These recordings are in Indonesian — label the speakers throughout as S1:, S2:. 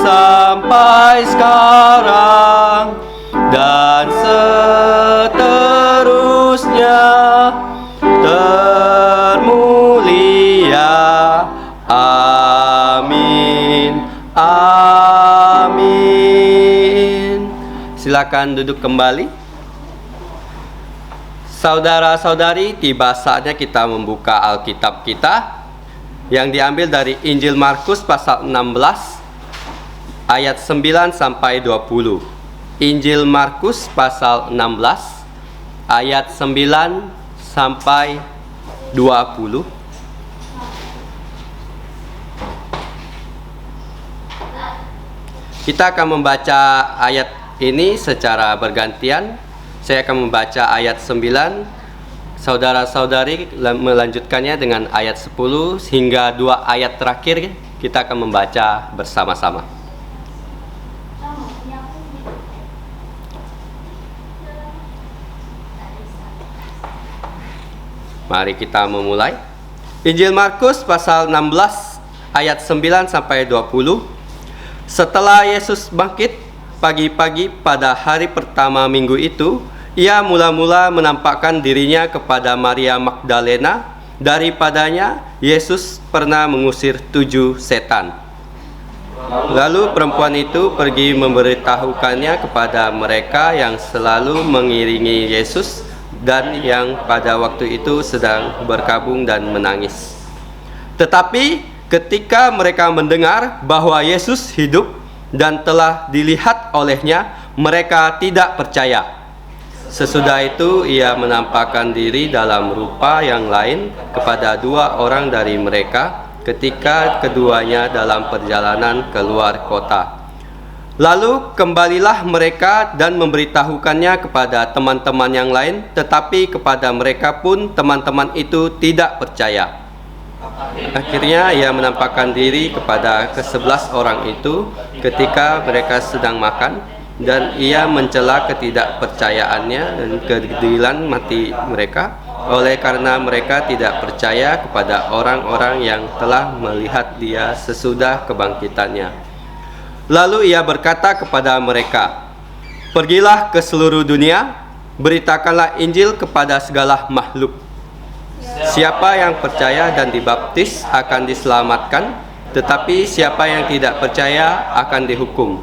S1: sampai sekarang dan seterusnya. Termulia, amin, amin. Silakan duduk kembali. Saudara-saudari, tiba saatnya kita membuka Alkitab kita yang diambil dari Injil Markus pasal 16 ayat 9 sampai 20. Injil Markus pasal 16 ayat 9 sampai 20. Kita akan membaca ayat ini secara bergantian. Saya akan membaca ayat 9, saudara-saudari melanjutkannya dengan ayat 10 hingga 2 ayat terakhir kita akan membaca bersama-sama. Mari kita memulai. Injil Markus pasal 16 ayat 9 sampai 20. Setelah Yesus bangkit pagi-pagi pada hari pertama minggu itu, ia mula-mula menampakkan dirinya kepada Maria Magdalena. Daripadanya Yesus pernah mengusir 7 setan. Lalu perempuan itu pergi memberitahukannya kepada mereka yang selalu mengiringi Yesus dan yang pada waktu itu sedang berkabung dan menangis. Tetapi ketika mereka mendengar bahwa Yesus hidup dan telah dilihat olehnya, mereka tidak percaya. Sesudah itu ia menampakkan diri dalam rupa yang lain kepada 2 orang dari mereka ketika keduanya dalam perjalanan keluar kota. Lalu kembalilah mereka dan memberitahukannya kepada teman-teman yang lain, tetapi kepada mereka pun teman-teman itu tidak percaya. Akhirnya ia menampakkan diri kepada ke-11 orang itu ketika mereka sedang makan, dan ia mencela ketidakpercayaannya dan kedilan mati mereka, oleh karena mereka tidak percaya kepada orang-orang yang telah melihat dia sesudah kebangkitannya. Lalu ia berkata kepada mereka, "Pergilah ke seluruh dunia, beritakanlah Injil kepada segala makhluk. Siapa yang percaya dan dibaptis akan diselamatkan, tetapi siapa yang tidak percaya akan dihukum.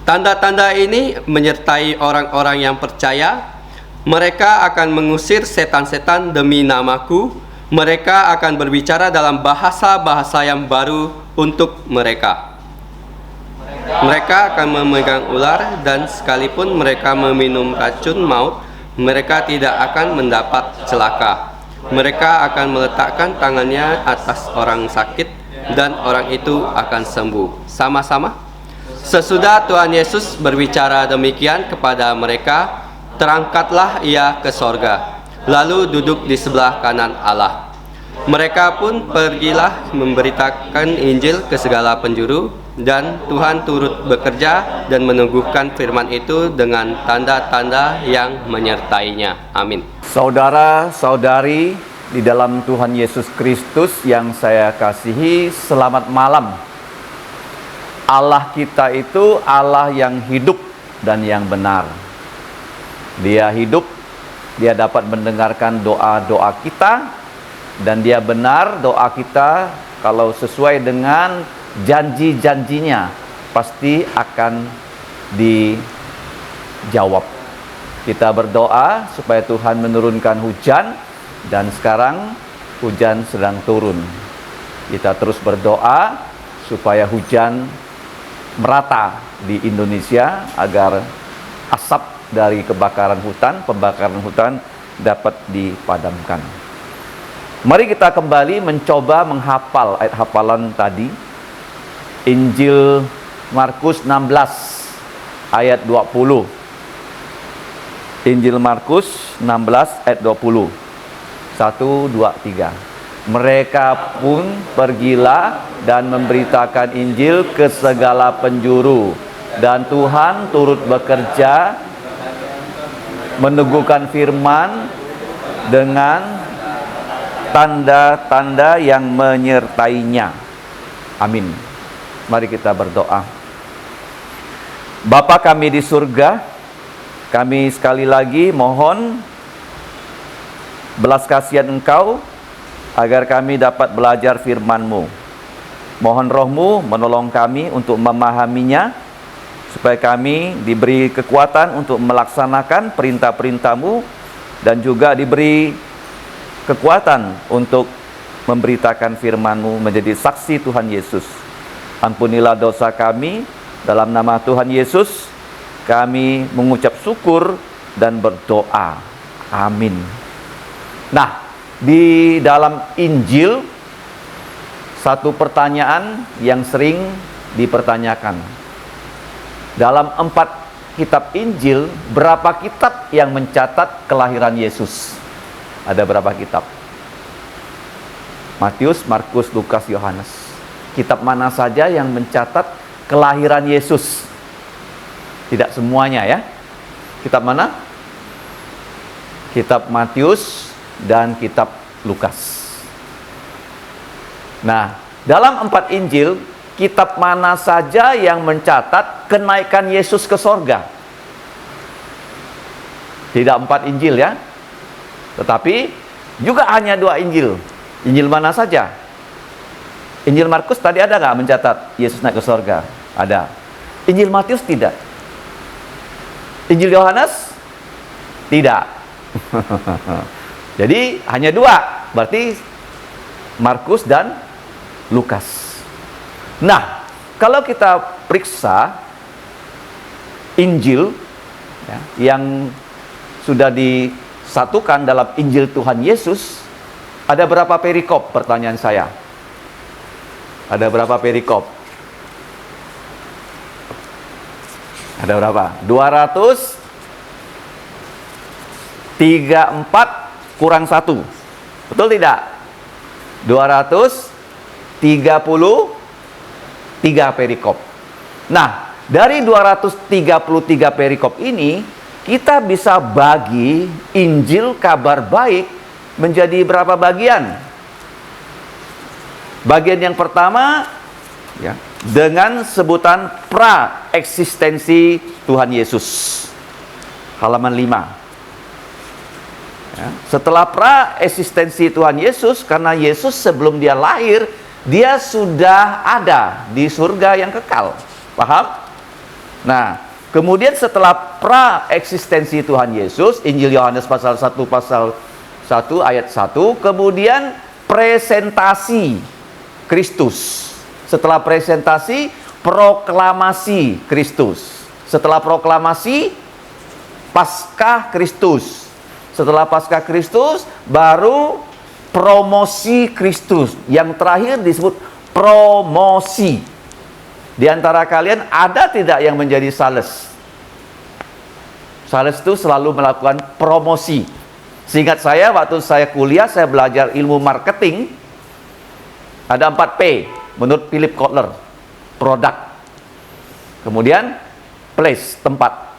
S1: Tanda-tanda ini menyertai orang-orang yang percaya. Mereka akan mengusir setan-setan demi namaku. Mereka akan berbicara dalam bahasa-bahasa yang baru untuk mereka. Mereka akan memegang ular, dan sekalipun mereka meminum racun maut, mereka tidak akan mendapat celaka. Mereka akan meletakkan tangannya atas orang sakit, dan orang itu akan sembuh." Sama-sama. Sesudah Tuhan Yesus berbicara demikian kepada mereka, terangkatlah ia ke sorga, lalu duduk di sebelah kanan Allah. Mereka pun pergilah memberitakan Injil ke segala penjuru, dan Tuhan turut bekerja dan meneguhkan firman itu dengan tanda-tanda yang menyertainya. Amin.
S2: Saudara-saudari di dalam Tuhan Yesus Kristus yang saya kasihi, selamat malam. Allah kita itu Allah yang hidup dan yang benar. Dia hidup, dia dapat mendengarkan doa-doa kita, dan dia benar doa kita kalau sesuai dengan janji-janjinya pasti akan dijawab. Kita berdoa supaya Tuhan menurunkan hujan, dan sekarang hujan sedang turun. Kita terus berdoa supaya hujan merata di Indonesia agar asap dari pembakaran hutan dapat dipadamkan. Mari kita kembali mencoba menghafal ayat hafalan tadi. Injil Markus 16 ayat 20. Injil Markus 16 ayat 20. 1, 2, 3. Mereka pun pergilah dan memberitakan Injil ke segala penjuru, dan Tuhan turut bekerja meneguhkan firman dengan tanda-tanda yang menyertainya. Amin. Mari kita berdoa. Bapa kami di surga, kami sekali lagi mohon belas kasihan Engkau agar kami dapat belajar firman-Mu. Mohon Roh-Mu menolong kami untuk memahaminya, supaya kami diberi kekuatan untuk melaksanakan perintah-perintah-Mu, dan juga diberi kekuatan untuk memberitakan firman-Mu menjadi saksi Tuhan Yesus. Ampunilah dosa kami, dalam nama Tuhan Yesus kami mengucap syukur dan berdoa. Amin. Nah, di dalam Injil satu pertanyaan yang sering dipertanyakan. Dalam 4 kitab Injil, berapa kitab yang mencatat kelahiran Yesus? Ada berapa kitab? Matius, Markus, Lukas, Yohanes. Kitab mana saja yang mencatat kelahiran Yesus? Tidak semuanya ya. Kitab mana? Kitab Matius dan kitab Lukas. Nah, dalam 4 Injil, kitab mana saja yang mencatat kenaikan Yesus ke sorga? Tidak 4 Injil ya. Tetapi juga hanya 2 Injil. Injil mana saja? Injil Markus tadi ada nggak mencatat Yesus naik ke sorga? Ada. Injil Matius tidak. Injil Yohanes tidak. Jadi hanya 2. Berarti Markus dan Lukas. Nah, kalau kita periksa Injil ya, yang sudah disatukan dalam Injil Tuhan Yesus, ada berapa perikop? Pertanyaan saya. Ada berapa perikop? Ada berapa? 234 kurang 1. Betul tidak? 233 perikop. Nah, dari 233 perikop ini, kita bisa bagi Injil kabar baik menjadi berapa bagian? Bagian yang pertama ya, dengan sebutan pra-eksistensi Tuhan Yesus. Halaman 5. Ya, setelah pra-eksistensi Tuhan Yesus, karena Yesus sebelum dia lahir, dia sudah ada di surga yang kekal. Paham? Nah, kemudian setelah pra-eksistensi Tuhan Yesus, Injil Yohanes pasal 1 ayat 1, kemudian presentasi Kristus. Setelah presentasi, proklamasi Kristus. Setelah proklamasi, Paskah Kristus. Setelah Paskah Kristus, baru promosi Kristus. Yang terakhir disebut promosi. Di antara kalian ada tidak yang menjadi sales? Sales itu selalu melakukan promosi. Seingat saya, waktu saya kuliah, saya belajar ilmu marketing. Ada 4P menurut Philip Kotler. Produk. Kemudian place, tempat.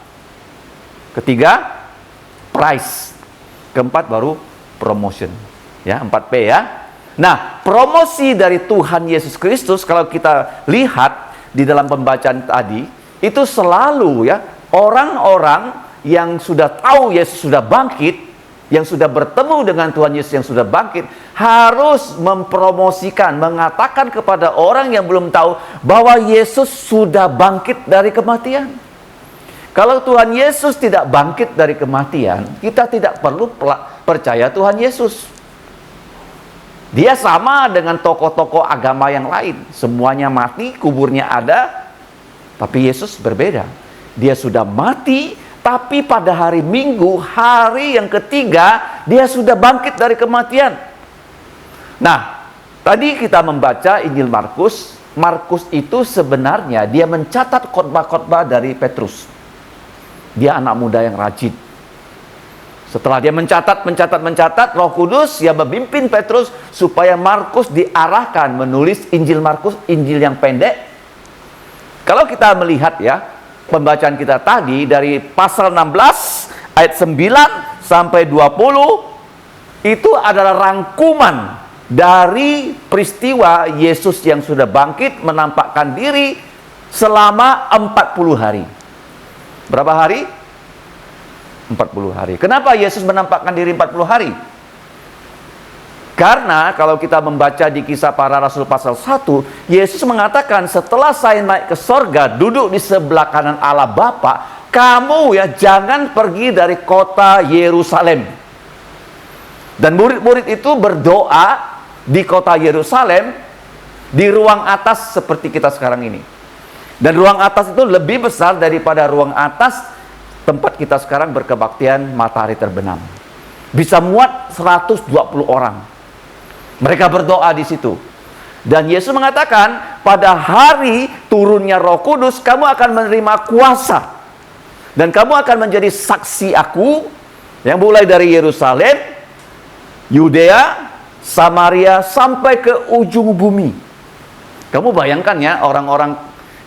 S2: Ketiga, price. Keempat baru promotion. Ya, 4P ya. Nah, promosi dari Tuhan Yesus Kristus, kalau kita lihat di dalam pembacaan tadi, itu selalu ya, orang-orang yang sudah tahu Yesus sudah bangkit, yang sudah bertemu dengan Tuhan Yesus yang sudah bangkit, harus mempromosikan, mengatakan kepada orang yang belum tahu bahwa Yesus sudah bangkit dari kematian. Kalau Tuhan Yesus tidak bangkit dari kematian, kita tidak perlu percaya Tuhan Yesus. Dia sama dengan tokoh-tokoh agama yang lain. Semuanya mati, kuburnya ada, tapi Yesus berbeda. Dia sudah mati, tapi pada hari Minggu, hari yang ketiga, dia sudah bangkit dari kematian. Nah, tadi kita membaca Injil Markus. Markus itu sebenarnya dia mencatat khotbah-khotbah dari Petrus. Dia anak muda yang rajin. Setelah dia mencatat, Roh Kudus yang memimpin Petrus supaya Markus diarahkan menulis Injil Markus, Injil yang pendek. Kalau kita melihat ya, pembacaan kita tadi dari pasal 16 ayat 9 sampai 20 itu adalah rangkuman dari peristiwa Yesus yang sudah bangkit menampakkan menampakkan diri selama 40 hari. Berapa hari? 40 hari. Kenapa Yesus menampakkan diri 40 hari? Karena kalau kita membaca di Kisah Para Rasul pasal 1, Yesus mengatakan, setelah saya naik ke sorga, duduk di sebelah kanan Allah Bapa, kamu ya jangan pergi dari kota Yerusalem. Dan murid-murid itu berdoa di kota Yerusalem, di ruang atas seperti kita sekarang ini. Dan ruang atas itu lebih besar daripada ruang atas tempat kita sekarang berkebaktian matahari terbenam. Bisa muat 120 orang. Mereka berdoa di situ. Dan Yesus mengatakan, pada hari turunnya Roh Kudus, kamu akan menerima kuasa. Dan kamu akan menjadi saksi aku, yang mulai dari Yerusalem, Yudea, Samaria, sampai ke ujung bumi. Kamu bayangkan ya, orang-orang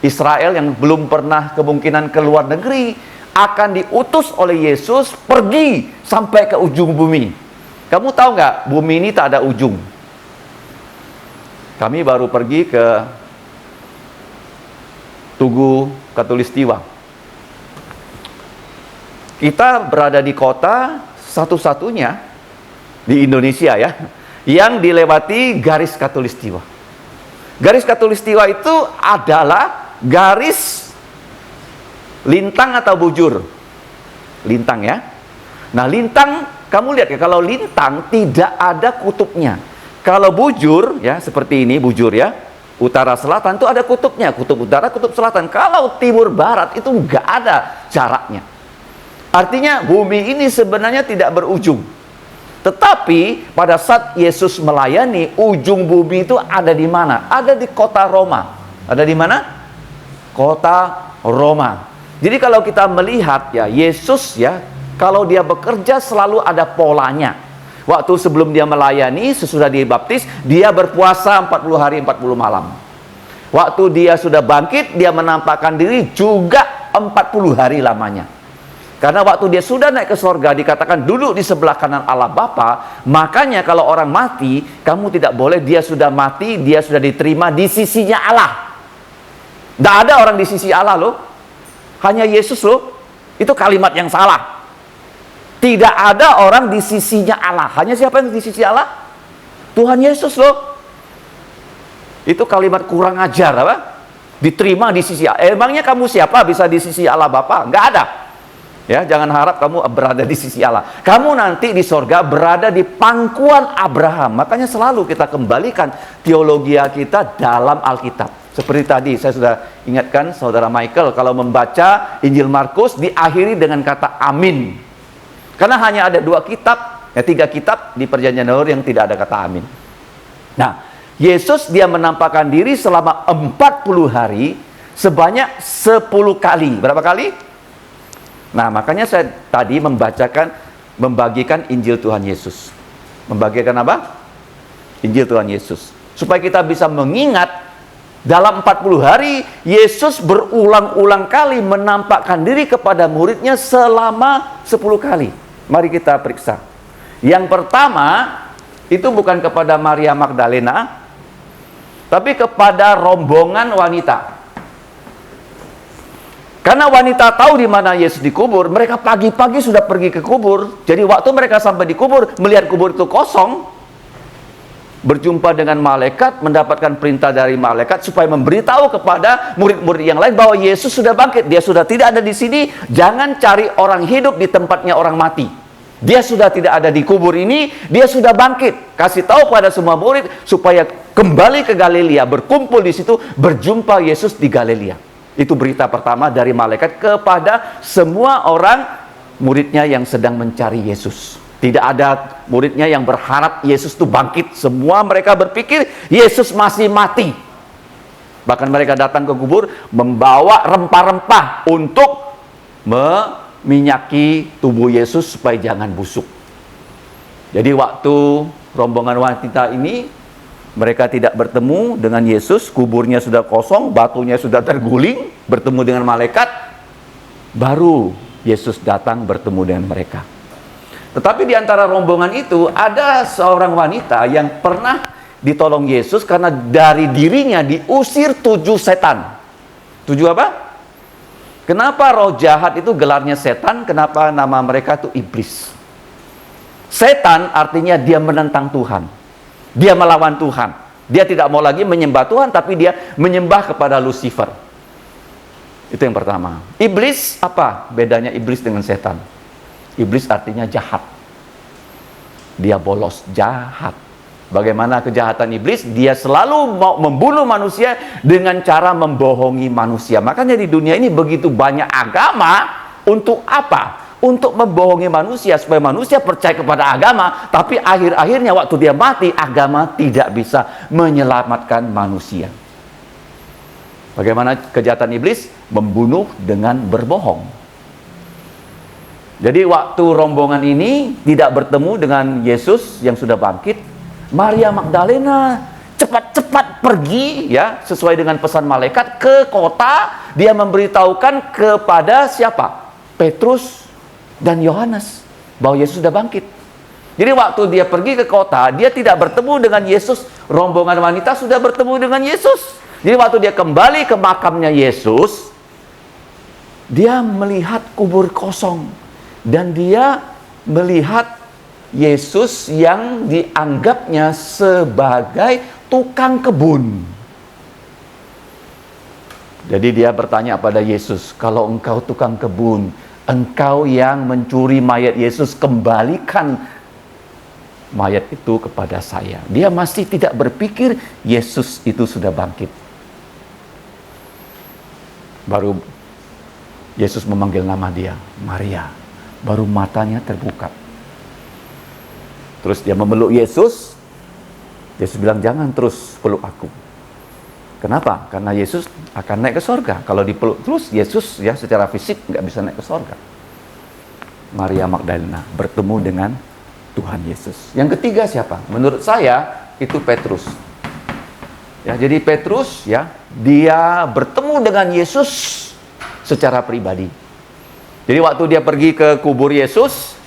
S2: Israel yang belum pernah kemungkinan ke luar negeri, akan diutus oleh Yesus pergi sampai ke ujung bumi. Kamu tahu nggak, bumi ini tak ada ujung. Kami baru pergi ke Tugu Katulistiwa. Kita berada di kota satu-satunya di Indonesia ya, yang dilewati garis Katulistiwa. Garis Katulistiwa itu adalah garis lintang atau bujur. Lintang ya. Nah, lintang, kamu lihat ya, kalau lintang tidak ada kutubnya. Kalau bujur, ya seperti ini bujur ya, utara selatan itu ada kutubnya, kutub utara, kutub selatan. Kalau timur barat itu nggak ada jaraknya. Artinya bumi ini sebenarnya tidak berujung. Tetapi pada saat Yesus melayani, ujung bumi itu ada di mana? Ada di kota Roma. Ada di mana? Kota Roma. Jadi kalau kita melihat ya, Yesus ya, kalau dia bekerja selalu ada polanya. Waktu sebelum dia melayani, sesudah dibaptis, dia berpuasa 40 hari 40 malam. Waktu dia sudah bangkit, dia menampakkan diri juga 40 hari lamanya. Karena waktu dia sudah naik ke sorga, dikatakan duduk di sebelah kanan Allah Bapa. Makanya kalau orang mati, kamu tidak boleh, dia sudah mati, dia sudah diterima di sisinya Allah. Tidak ada orang di sisi Allah loh. Hanya Yesus loh. Itu kalimat yang salah. Tidak ada orang di sisinya Allah. Hanya siapa yang di sisi Allah? Tuhan Yesus loh. Itu kalimat kurang ajar apa? Diterima di sisi Allah. Emangnya kamu siapa bisa di sisi Allah Bapa? Nggak ada. Ya, jangan harap kamu berada di sisi Allah. Kamu nanti di sorga berada di pangkuan Abraham. Makanya selalu kita kembalikan teologi kita dalam Alkitab. Seperti tadi saya sudah ingatkan saudara Michael, kalau membaca Injil Markus diakhiri dengan kata amin. Karena hanya ada 2 kitab, ya 3 kitab di Perjanjian Baru yang tidak ada kata amin. Nah, Yesus dia menampakkan diri selama 40 hari sebanyak 10 kali. Berapa kali? Nah, makanya saya tadi membagikan Injil Tuhan Yesus. Membagikan apa? Injil Tuhan Yesus. Supaya kita bisa mengingat dalam 40 hari Yesus berulang-ulang kali menampakkan diri kepada muridnya selama 10 kali. Mari kita periksa. Yang pertama, itu bukan kepada Maria Magdalena, tapi kepada rombongan wanita. Karena wanita tahu di mana Yesus dikubur, mereka pagi-pagi sudah pergi ke kubur. Jadi waktu mereka sampai di kubur, melihat kubur itu kosong, berjumpa dengan malaikat, mendapatkan perintah dari malaikat supaya memberitahu kepada murid-murid yang lain bahwa Yesus sudah bangkit. Dia sudah tidak ada di sini. Jangan cari orang hidup di tempatnya orang mati. Dia sudah tidak ada di kubur ini, dia sudah bangkit. Kasih tahu pada semua murid supaya kembali ke Galilea, berkumpul di situ, berjumpa Yesus di Galilea. Itu berita pertama dari malaikat kepada semua orang muridnya yang sedang mencari Yesus. Tidak ada muridnya yang berharap Yesus itu bangkit. Semua mereka berpikir Yesus masih mati. Bahkan mereka datang ke kubur membawa rempah-rempah untuk meminyaki tubuh Yesus supaya jangan busuk. Jadi waktu rombongan wanita ini, mereka tidak bertemu dengan Yesus, kuburnya sudah kosong, batunya sudah terguling, bertemu dengan malaikat, baru Yesus datang bertemu dengan mereka. Tetapi di antara rombongan itu ada seorang wanita yang pernah ditolong Yesus karena dari dirinya diusir 7 setan. 7 apa? Kenapa roh jahat itu gelarnya setan? Kenapa nama mereka itu iblis? Setan artinya dia menentang Tuhan. Dia melawan Tuhan. Dia tidak mau lagi menyembah Tuhan, tapi dia menyembah kepada Lucifer. Itu yang pertama. Iblis, apa bedanya iblis dengan setan? Iblis artinya jahat. Dia bolos, jahat. Bagaimana kejahatan iblis? Dia selalu mau membunuh manusia dengan cara membohongi manusia. Makanya di dunia ini begitu banyak agama. Untuk apa? Untuk membohongi manusia, supaya manusia percaya kepada agama, tapi akhir-akhirnya waktu dia mati, agama tidak bisa menyelamatkan manusia. Bagaimana kejahatan iblis? Membunuh dengan berbohong. Jadi waktu rombongan ini tidak bertemu dengan Yesus yang sudah bangkit, Maria Magdalena cepat-cepat pergi, ya, sesuai dengan pesan malaikat, ke kota. Dia memberitahukan kepada siapa? Petrus dan Yohanes bahwa Yesus sudah bangkit. Jadi waktu dia pergi ke kota, dia tidak bertemu dengan Yesus. Rombongan wanita sudah bertemu dengan Yesus. Jadi waktu dia kembali ke makamnya Yesus, dia melihat kubur kosong. Dan dia melihat Yesus yang dianggapnya sebagai tukang kebun. Jadi dia bertanya pada Yesus, kalau engkau tukang kebun, engkau yang mencuri mayat Yesus, kembalikan mayat itu kepada saya. Dia masih tidak berpikir Yesus itu sudah bangkit. Baru Yesus memanggil nama dia, Maria. Baru matanya terbuka. Terus dia memeluk Yesus. Yesus bilang, jangan terus peluk aku. Kenapa? Karena Yesus akan naik ke sorga. Kalau dipeluk terus, Yesus ya secara fisik nggak bisa naik ke sorga. Maria Magdalena bertemu dengan Tuhan Yesus. Yang ketiga siapa? Menurut saya itu Petrus. Ya, jadi Petrus ya, dia bertemu dengan Yesus secara pribadi. Jadi waktu dia pergi ke kubur Yesus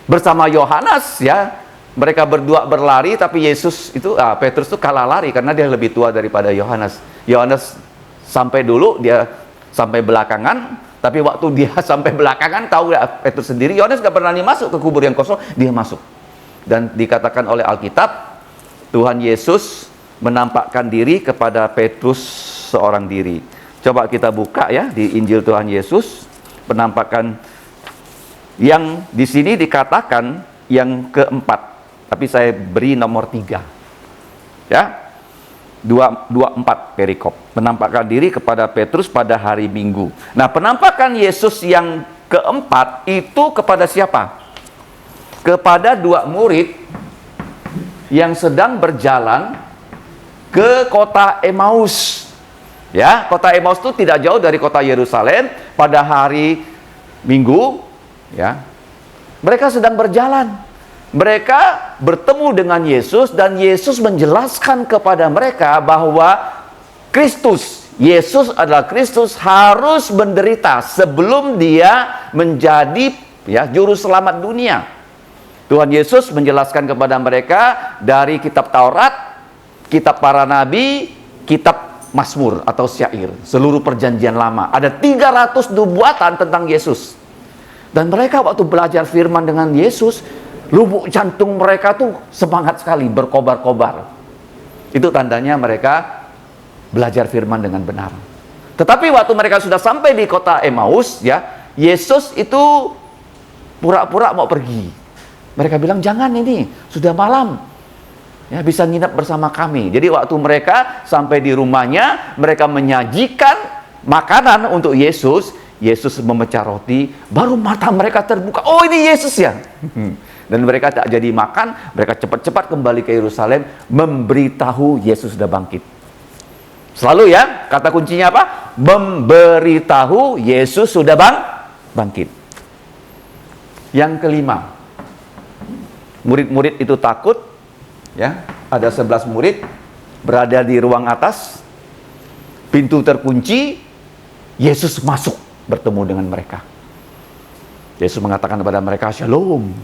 S2: bersama Yohanes ya, mereka berdua berlari, tapi Yesus itu Petrus itu kalah lari karena dia lebih tua daripada Yohanes. Yohanes sampai dulu, dia sampai belakangan, tapi waktu dia sampai belakangan, tahu ya Petrus sendiri, Yohanes gak berani masuk ke kubur yang kosong, dia masuk. Dan dikatakan oleh Alkitab, Tuhan Yesus menampakkan diri kepada Petrus seorang diri. Coba kita buka ya di Injil Tuhan Yesus, penampakan yang di sini dikatakan yang keempat, tapi saya beri nomor 3 ya, 24 perikop, menampakkan diri kepada Petrus pada hari Minggu. Nah, penampakan Yesus yang keempat itu kepada siapa? Kepada 2 murid yang sedang berjalan ke kota Emmaus. Ya, kota Emmaus itu tidak jauh dari kota Yerusalem. Pada hari Minggu, ya, mereka sedang berjalan. Mereka bertemu dengan Yesus dan Yesus menjelaskan kepada mereka bahwa Kristus, Yesus adalah Kristus, harus menderita sebelum dia menjadi ya juru selamat dunia. Tuhan Yesus menjelaskan kepada mereka dari kitab Taurat, kitab para nabi, kitab Mazmur atau syair, seluruh perjanjian lama. Ada 300 nubuatan tentang Yesus. Dan mereka waktu belajar firman dengan Yesus, lubuk jantung mereka tuh semangat sekali, berkobar-kobar. Itu tandanya mereka belajar firman dengan benar. Tetapi waktu mereka sudah sampai di kota Emmaus, ya, Yesus itu pura-pura mau pergi. Mereka bilang, jangan, ini sudah malam, ya, bisa nginap bersama kami. Jadi waktu mereka sampai di rumahnya, mereka menyajikan makanan untuk Yesus. Yesus memecah roti, baru mata mereka terbuka. Oh, ini Yesus ya. Dan mereka tak jadi makan, mereka cepat-cepat kembali ke Yerusalem, memberitahu Yesus sudah bangkit. Selalu ya, kata kuncinya apa? Memberitahu Yesus sudah bangkit. Yang kelima, murid-murid itu takut, ya, ada 11 murid berada di ruang atas, pintu terkunci, Yesus masuk bertemu dengan mereka. Yesus mengatakan kepada mereka, Shalom,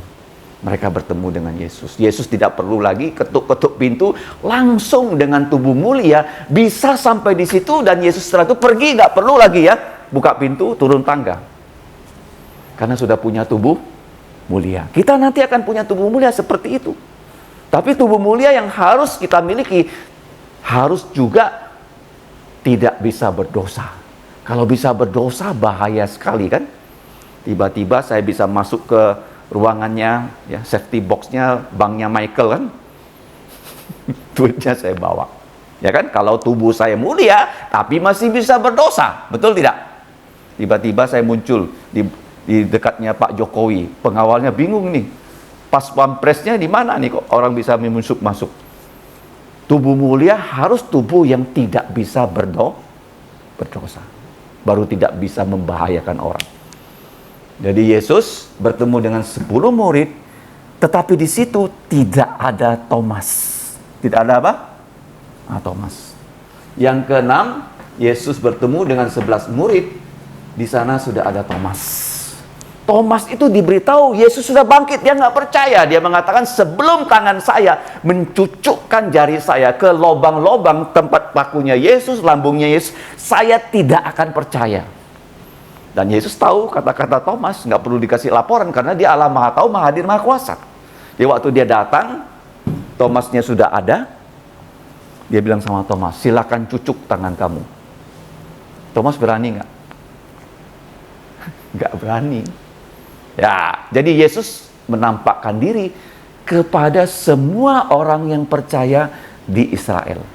S2: Mereka bertemu dengan Yesus. Yesus tidak perlu lagi ketuk-ketuk pintu, langsung dengan tubuh mulia bisa sampai di situ, dan Yesus setelah itu pergi, nggak perlu lagi ya buka pintu, turun tangga. Karena sudah punya tubuh mulia. Kita nanti akan punya tubuh mulia seperti itu. Tapi tubuh mulia yang harus kita miliki harus juga tidak bisa berdosa. Kalau bisa berdosa bahaya sekali kan? Tiba-tiba saya bisa masuk ke ruangannya, ya, safety box-nya banknya Michael kan, duitnya saya bawa, ya kan? Kalau tubuh saya mulia, tapi masih bisa berdosa, betul tidak? Tiba-tiba saya muncul di dekatnya Pak Jokowi, pengawalnya bingung nih, pas pampresnya di mana nih kok orang bisa masuk? Tubuh mulia harus tubuh yang tidak bisa berdosa, baru tidak bisa membahayakan orang. Jadi Yesus bertemu dengan 10 murid, tetapi di situ tidak ada Thomas. Tidak ada apa? Thomas. Yang keenam, Yesus bertemu dengan 11 murid, di sana sudah ada Thomas. Thomas itu diberitahu Yesus sudah bangkit, dia nggak percaya. Dia mengatakan, sebelum tangan saya mencucukkan jari saya ke lobang-lobang tempat pakunya Yesus, lambungnya Yesus, saya tidak akan percaya. Dan Yesus tahu kata-kata Thomas, nggak perlu dikasih laporan karena dia Allah Maha Tahu, Maha Hadir, Maha Kuasa. Jadi waktu dia datang, Thomasnya sudah ada, dia bilang sama Thomas, silakan cucuk tangan kamu. Thomas berani nggak? Nggak berani. Ya, jadi Yesus menampakkan diri kepada semua orang yang percaya di Israel.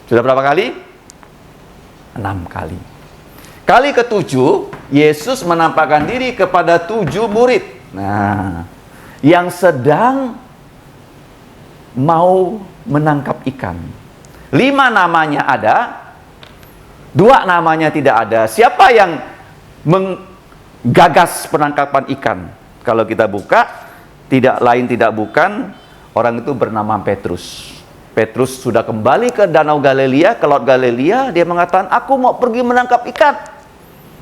S2: Sudah berapa kali? 6 kali. Kali ke-7, Yesus menampakkan diri kepada 7 murid. Nah, yang sedang mau menangkap ikan. 5 namanya ada, 2 namanya tidak ada. Siapa yang menggagas penangkapan ikan? Kalau kita buka, tidak lain tidak bukan, orang itu bernama Petrus. Petrus sudah kembali ke Danau Galilea, ke Laut Galilea. Dia mengatakan, aku mau pergi menangkap ikan.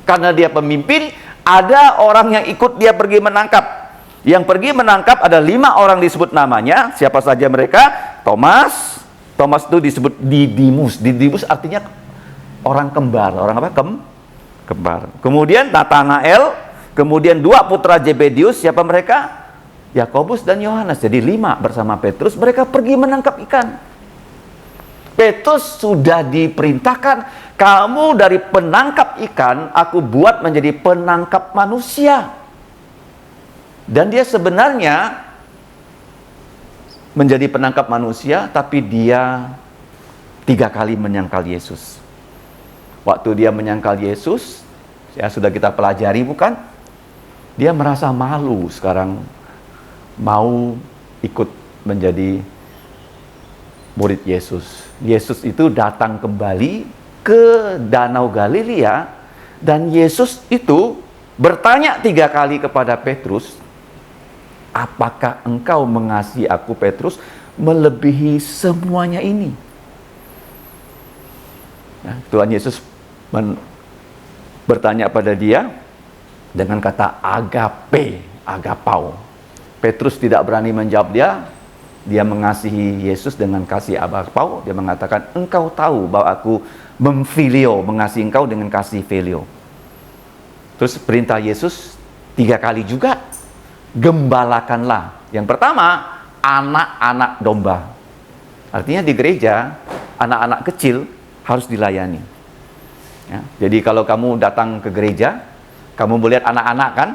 S2: Karena dia pemimpin, ada orang yang ikut dia pergi menangkap. Yang pergi menangkap ada 5 orang disebut namanya. Siapa saja mereka? Thomas. Thomas itu disebut Didimus. Didimus artinya orang kembar. Orang apa? Kembar. Kemudian Nathanael. Kemudian 2 putra Zebedius. Siapa mereka? Yakobus dan Yohanes. Jadi 5 bersama Petrus. Mereka pergi menangkap ikan. Petrus sudah diperintahkan, kamu dari penangkap ikan, aku buat menjadi penangkap manusia. Dan dia sebenarnya menjadi penangkap manusia, tapi dia 3 kali menyangkal Yesus. Waktu dia menyangkal Yesus, ya sudah kita pelajari bukan? Dia merasa malu sekarang mau ikut menjadi murid Yesus. Yesus itu datang kembali ke Danau Galilea, dan Yesus itu bertanya 3 kali kepada Petrus, apakah engkau mengasihi aku Petrus melebihi semuanya ini? Nah, Tuhan Yesus bertanya pada dia dengan kata agape, agapau. Petrus tidak berani menjawab dia. Dia mengasihi Yesus dengan kasih agapau. Dia mengatakan, engkau tahu bahwa aku memfilio, mengasihi engkau dengan kasih filio. Terus perintah Yesus 3 kali juga, gembalakanlah. Yang pertama, anak-anak domba. Artinya di gereja, anak-anak kecil harus dilayani. Ya, jadi kalau kamu datang ke gereja, kamu melihat anak-anak kan?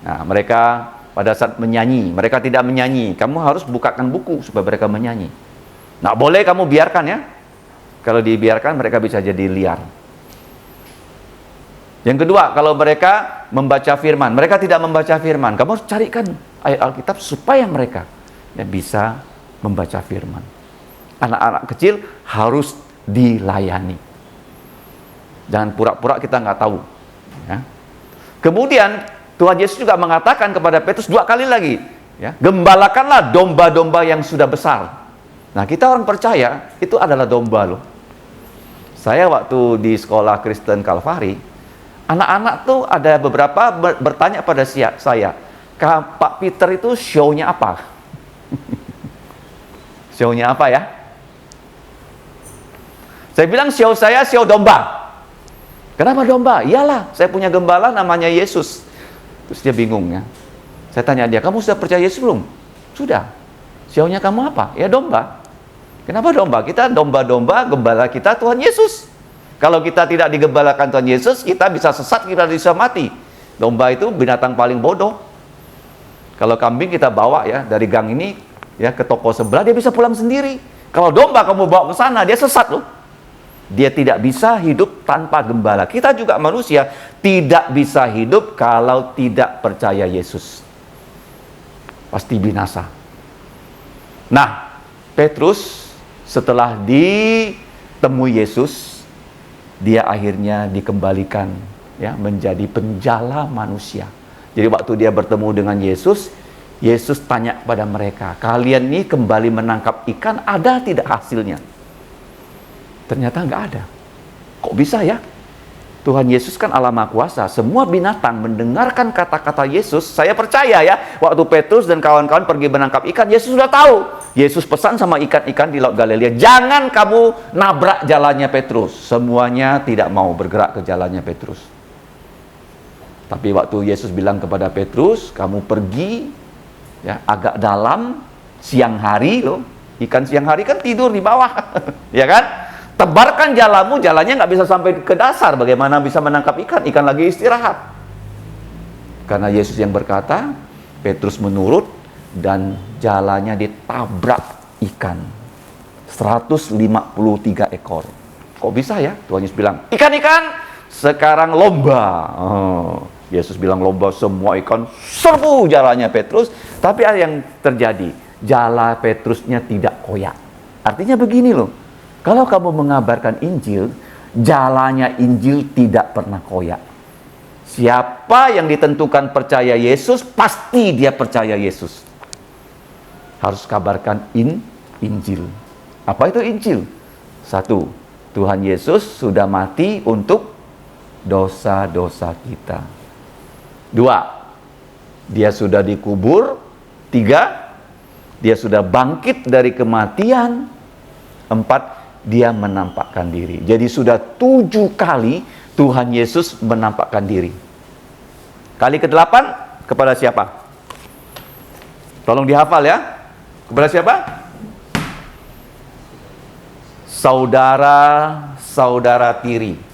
S2: Nah, mereka pada saat menyanyi, mereka tidak menyanyi. Kamu harus bukakan buku supaya mereka menyanyi. Nah, boleh kamu biarkan ya. Kalau dibiarkan, mereka bisa jadi liar. Yang kedua, kalau mereka membaca firman, mereka tidak membaca firman, kamu harus carikan ayat Alkitab supaya mereka bisa membaca firman. Anak-anak kecil harus dilayani. Jangan pura-pura kita nggak tahu. Ya. Kemudian Tuhan Yesus juga mengatakan kepada Petrus 2 kali lagi, ya, gembalakanlah domba-domba yang sudah besar. Nah, kita orang percaya itu adalah domba loh. Saya waktu di sekolah Kristen Kalvari, anak-anak tuh ada beberapa bertanya pada saya, Pak Peter itu show-nya apa? Show-nya apa ya? Saya bilang show saya show domba. Kenapa domba? Iyalah, saya punya gembala namanya Yesus. Terus dia bingung ya. Saya tanya dia, kamu sudah percaya Yesus belum? Sudah. Show-nya kamu apa? Ya domba. Kenapa domba? Kita domba-domba, gembala kita Tuhan Yesus. Kalau kita tidak digembalakan Tuhan Yesus, kita bisa sesat, kita bisa mati. Domba itu binatang paling bodoh. Kalau kambing kita bawa ya dari gang ini ya ke toko sebelah, dia bisa pulang sendiri. Kalau domba kamu bawa ke sana, dia sesat loh. Dia tidak bisa hidup tanpa gembala. Kita juga manusia tidak bisa hidup kalau tidak percaya Yesus. Pasti binasa. Nah, Petrus setelah ditemui Yesus, dia akhirnya dikembalikan ya menjadi penjala manusia. Jadi waktu dia bertemu dengan Yesus, Yesus tanya kepada mereka, kalian ini kembali menangkap ikan, ada tidak hasilnya? Ternyata nggak ada. Kok bisa ya? Tuhan Yesus kan Allah Maha Kuasa. Semua binatang mendengarkan kata-kata Yesus. Saya percaya ya, waktu Petrus dan kawan-kawan pergi menangkap ikan, Yesus sudah tahu. Yesus pesan sama ikan-ikan di Laut Galilea, jangan kamu nabrak jalannya Petrus. Semuanya tidak mau bergerak ke jalannya Petrus. Tapi waktu Yesus bilang kepada Petrus, kamu pergi ya agak dalam, siang hari loh. Ikan siang hari kan tidur di bawah, ya kan? Tebarkan jalamu, jalannya nggak bisa sampai ke dasar. Bagaimana bisa menangkap ikan? Ikan lagi istirahat. Karena Yesus yang berkata, Petrus menurut dan jalannya ditabrak ikan. 153 ekor. Kok bisa ya? Tuhan Yesus bilang, ikan-ikan sekarang lomba. Yesus bilang lomba, semua ikan serbu jalannya Petrus. Tapi ada yang terjadi, jala Petrusnya tidak koyak. Artinya begini loh, kalau kamu mengabarkan Injil, jalannya Injil tidak pernah koyak. Siapa yang ditentukan percaya Yesus, pasti dia percaya Yesus. Harus kabarkan Injil. Apa itu Injil? 1, Tuhan Yesus sudah mati untuk dosa-dosa kita. 2, dia sudah dikubur. 3, dia sudah bangkit dari kematian. 4, dia menampakkan diri. Jadi sudah 7 kali Tuhan Yesus menampakkan diri. Kali ke-8 kepada siapa? Tolong dihafal ya. Kepada siapa? Saudara-saudara tiri.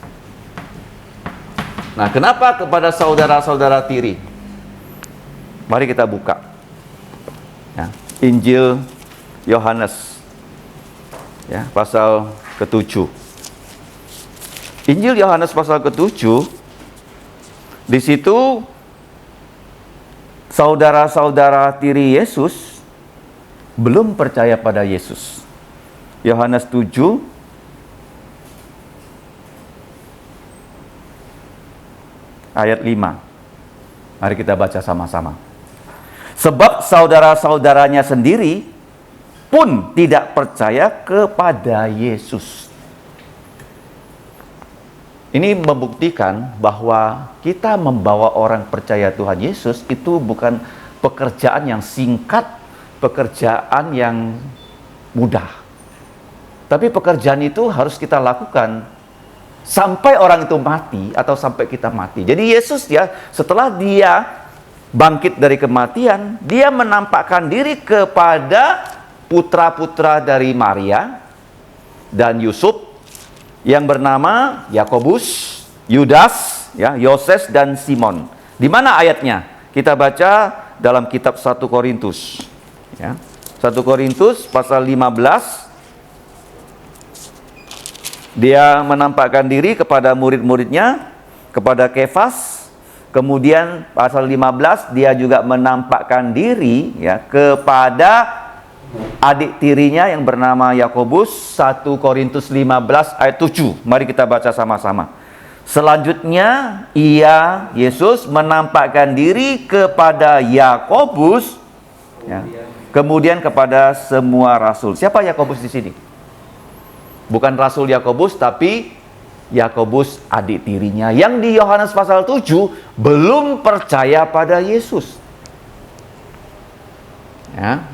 S2: Nah, kenapa kepada saudara-saudara tiri? Mari kita buka ya, Injil Yohanes ya, pasal ke-7. Injil Yohanes pasal ke-7, di situ saudara-saudara tiri Yesus belum percaya pada Yesus. Yohanes 7 ayat 5. Mari kita baca sama-sama. Sebab saudara-saudaranya sendiri pun tidak percaya kepada Yesus. Ini membuktikan bahwa kita membawa orang percaya Tuhan Yesus itu bukan pekerjaan yang singkat, pekerjaan yang mudah. Tapi pekerjaan itu harus kita lakukan sampai orang itu mati atau sampai kita mati. Jadi Yesus ya, setelah dia bangkit dari kematian, dia menampakkan diri kepada putra-putra dari Maria dan Yusuf yang bernama Yakobus, Yudas, ya, Yoses dan Simon. Di mana ayatnya? Kita baca dalam kitab 1 Korintus. Ya. 1 Korintus pasal 15. Dia menampakkan diri kepada murid-muridnya, kepada Kefas. Kemudian pasal 15 dia juga menampakkan diri ya kepada adik tirinya yang bernama Yakobus. 1 Korintus 15 ayat 7. Mari kita baca sama-sama. Selanjutnya Yesus menampakkan diri kepada Yakobus ya, kemudian kepada semua rasul. Siapa Yakobus di sini? Bukan Rasul Yakobus, tapi Yakobus adik tirinya yang di Yohanes pasal 7 belum percaya pada Yesus. Ya.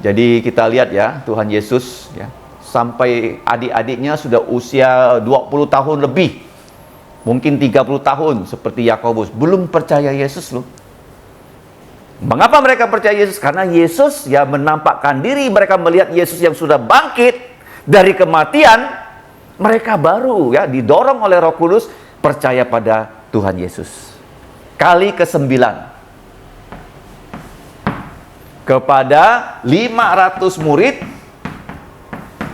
S2: Jadi kita lihat ya, Tuhan Yesus ya, sampai adik-adiknya sudah usia 20 tahun lebih. Mungkin 30 tahun seperti Yakobus, belum percaya Yesus loh. Mengapa mereka percaya Yesus? Karena Yesus ya menampakkan diri, mereka melihat Yesus yang sudah bangkit dari kematian, mereka baru ya didorong oleh Roh Kudus percaya pada Tuhan Yesus. Kali ke-9 kepada 500 murid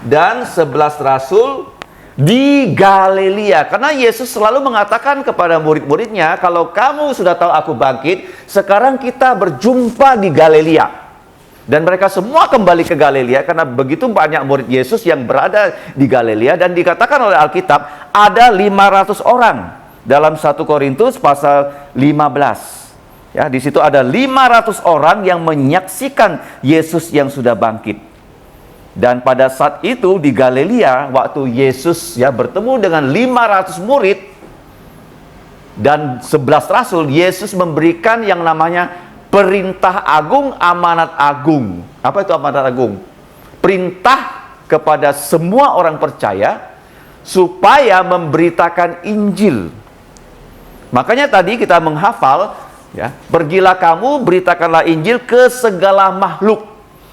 S2: dan 11 rasul di Galilea. Karena Yesus selalu mengatakan kepada murid-muridnya, kalau kamu sudah tahu aku bangkit, sekarang kita berjumpa di Galilea. Dan mereka semua kembali ke Galilea karena begitu banyak murid Yesus yang berada di Galilea. Dan dikatakan oleh Alkitab ada 500 orang dalam 1 Korintus pasal 15. Ya, di situ ada 500 orang yang menyaksikan Yesus yang sudah bangkit. Dan pada saat itu di Galilea, waktu Yesus ya bertemu dengan 500 murid dan 11 rasul, Yesus memberikan yang namanya perintah agung, amanat agung. Apa itu amanat agung? Perintah kepada semua orang percaya supaya memberitakan Injil. Makanya tadi kita menghafal ya, pergilah kamu beritakanlah Injil ke segala makhluk.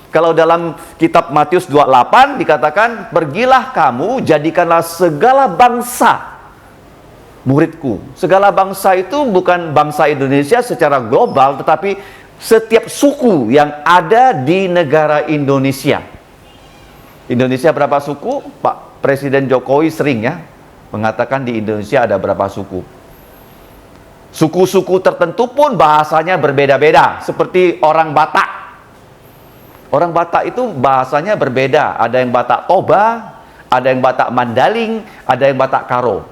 S2: Kalau dalam kitab Matius 28 dikatakan, pergilah kamu jadikanlah segala bangsa muridku. Segala bangsa itu bukan bangsa Indonesia secara global, tetapi setiap suku yang ada di negara Indonesia. Indonesia berapa suku? Pak Presiden Jokowi sering ya mengatakan di Indonesia ada berapa suku. Suku-suku tertentu pun bahasanya berbeda-beda, seperti orang Batak. Orang Batak itu bahasanya berbeda. Ada yang Batak Toba, ada yang Batak Mandaling, ada yang Batak Karo.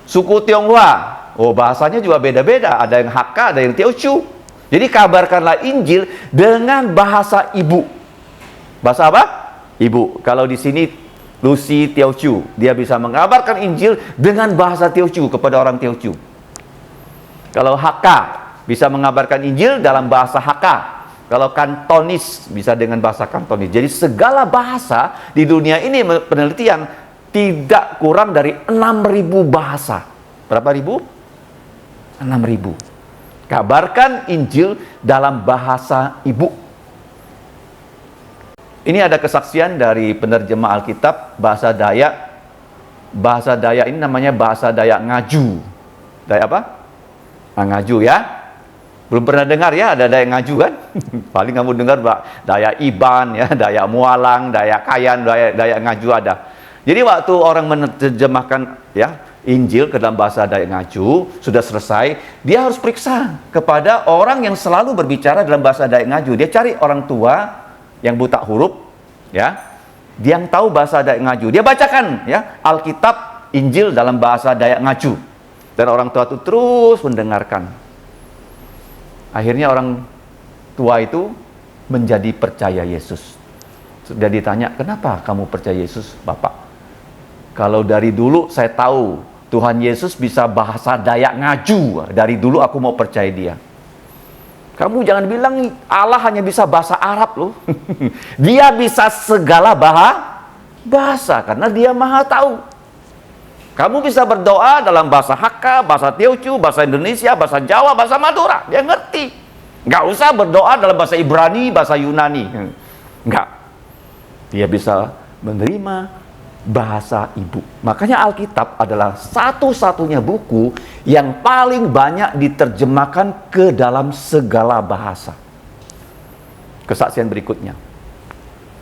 S2: Suku Tionghoa, oh bahasanya juga beda-beda. Ada yang Hakka, ada yang Teochew. Jadi kabarkanlah Injil dengan bahasa ibu. Bahasa apa? Ibu. Kalau di sini Lucy Teochew, dia bisa mengabarkan Injil dengan bahasa Teochew kepada orang Teochew. Kalau Hakka bisa mengabarkan Injil dalam bahasa Hakka. Kalau Kantonis bisa dengan bahasa Kantonis. Jadi segala bahasa di dunia ini penelitian tidak kurang dari 6.000 bahasa. Berapa ribu? 6.000. Kabarkan Injil dalam bahasa ibu. Ini ada kesaksian dari penerjemah Alkitab bahasa Dayak. Bahasa Dayak ini namanya bahasa Dayak Ngaju. Dayak apa? Ngaju ya. Belum pernah dengar ya ada Dayak Ngaju kan? Paling kamu dengar Dayak Iban ya, Dayak Mualang, Dayak Kayan, Dayak Ngaju ada. Jadi waktu orang menerjemahkan ya Injil ke dalam bahasa Dayak Ngaju sudah selesai, dia harus periksa kepada orang yang selalu berbicara dalam bahasa Dayak Ngaju. Dia cari orang tua yang buta huruf ya, dia yang tahu bahasa Dayak Ngaju. Dia bacakan ya Alkitab Injil dalam bahasa Dayak Ngaju. Dan orang tua itu terus mendengarkan. Akhirnya orang tua itu menjadi percaya Yesus. Sudah ditanya, kenapa kamu percaya Yesus, Bapak? Kalau dari dulu saya tahu Tuhan Yesus bisa bahasa Dayak Ngaju. Dari dulu aku mau percaya dia. Kamu jangan bilang Allah hanya bisa bahasa Arab loh. Dia bisa segala bahasa karena dia maha tahu. Kamu bisa berdoa dalam bahasa Hakka, bahasa Teochew, bahasa Indonesia, bahasa Jawa, bahasa Madura. Dia ngerti. Nggak usah berdoa dalam bahasa Ibrani, bahasa Yunani. Nggak. Dia bisa menerima bahasa ibu. Makanya Alkitab adalah satu-satunya buku yang paling banyak diterjemahkan ke dalam segala bahasa. Kesaksian berikutnya.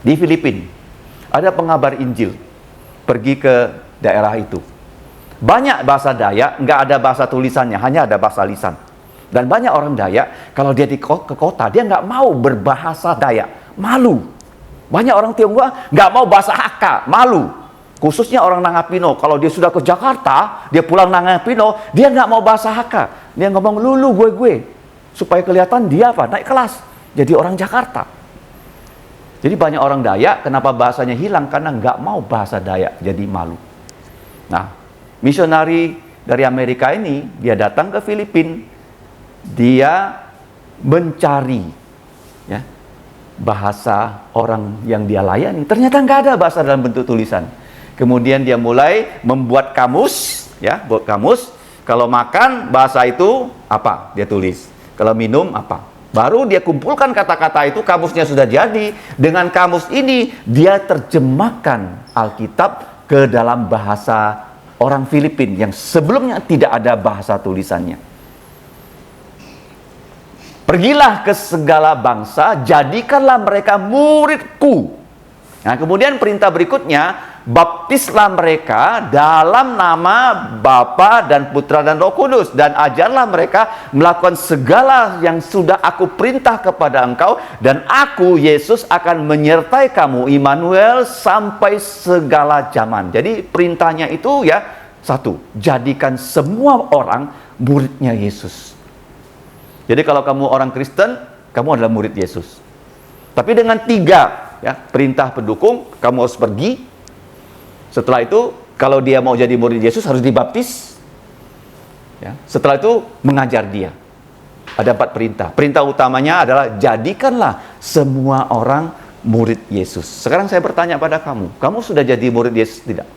S2: Di Filipina, ada pengabar Injil pergi ke daerah itu. Banyak bahasa Dayak, nggak ada bahasa tulisannya, hanya ada bahasa lisan. Dan banyak orang Dayak, kalau dia ke kota, dia nggak mau berbahasa Dayak, malu. Banyak orang Tionghoa nggak mau bahasa Hakka, malu. Khususnya orang Nangapino, kalau dia sudah ke Jakarta, dia pulang Nangapino, dia nggak mau bahasa Hakka. Dia ngomong lulu gue, supaya kelihatan dia apa, naik kelas, jadi orang Jakarta. Jadi banyak orang Dayak, kenapa bahasanya hilang? Karena nggak mau bahasa Dayak, jadi malu. Nah, misionari dari Amerika ini, dia datang ke Filipina, dia mencari ya, bahasa orang yang dia layani. Ternyata nggak ada bahasa dalam bentuk tulisan. Kemudian dia mulai membuat kamus, ya, buat kamus. Kalau makan bahasa itu apa? Dia tulis. Kalau minum apa? Baru dia kumpulkan kata-kata itu, kamusnya sudah jadi. Dengan kamus ini dia terjemahkan Alkitab ke dalam bahasa orang Filipina yang sebelumnya tidak ada bahasa tulisannya. Pergilah ke segala bangsa, jadikanlah mereka muridku. Nah, kemudian perintah berikutnya, baptislah mereka dalam nama Bapa dan Putra dan Roh Kudus, dan ajarlah mereka melakukan segala yang sudah aku perintah kepada engkau, dan aku Yesus akan menyertai kamu, Immanuel, sampai segala zaman. Jadi perintahnya itu ya, satu, jadikan semua orang muridnya Yesus. Jadi kalau kamu orang Kristen, kamu adalah murid Yesus. Tapi dengan tiga ya, perintah pendukung, kamu harus pergi. Setelah itu, kalau dia mau jadi murid Yesus harus dibaptis. Ya. Setelah itu mengajar dia. Ada 4 perintah. Perintah utamanya adalah jadikanlah semua orang murid Yesus. Sekarang saya bertanya pada kamu sudah jadi murid Yesus tidak?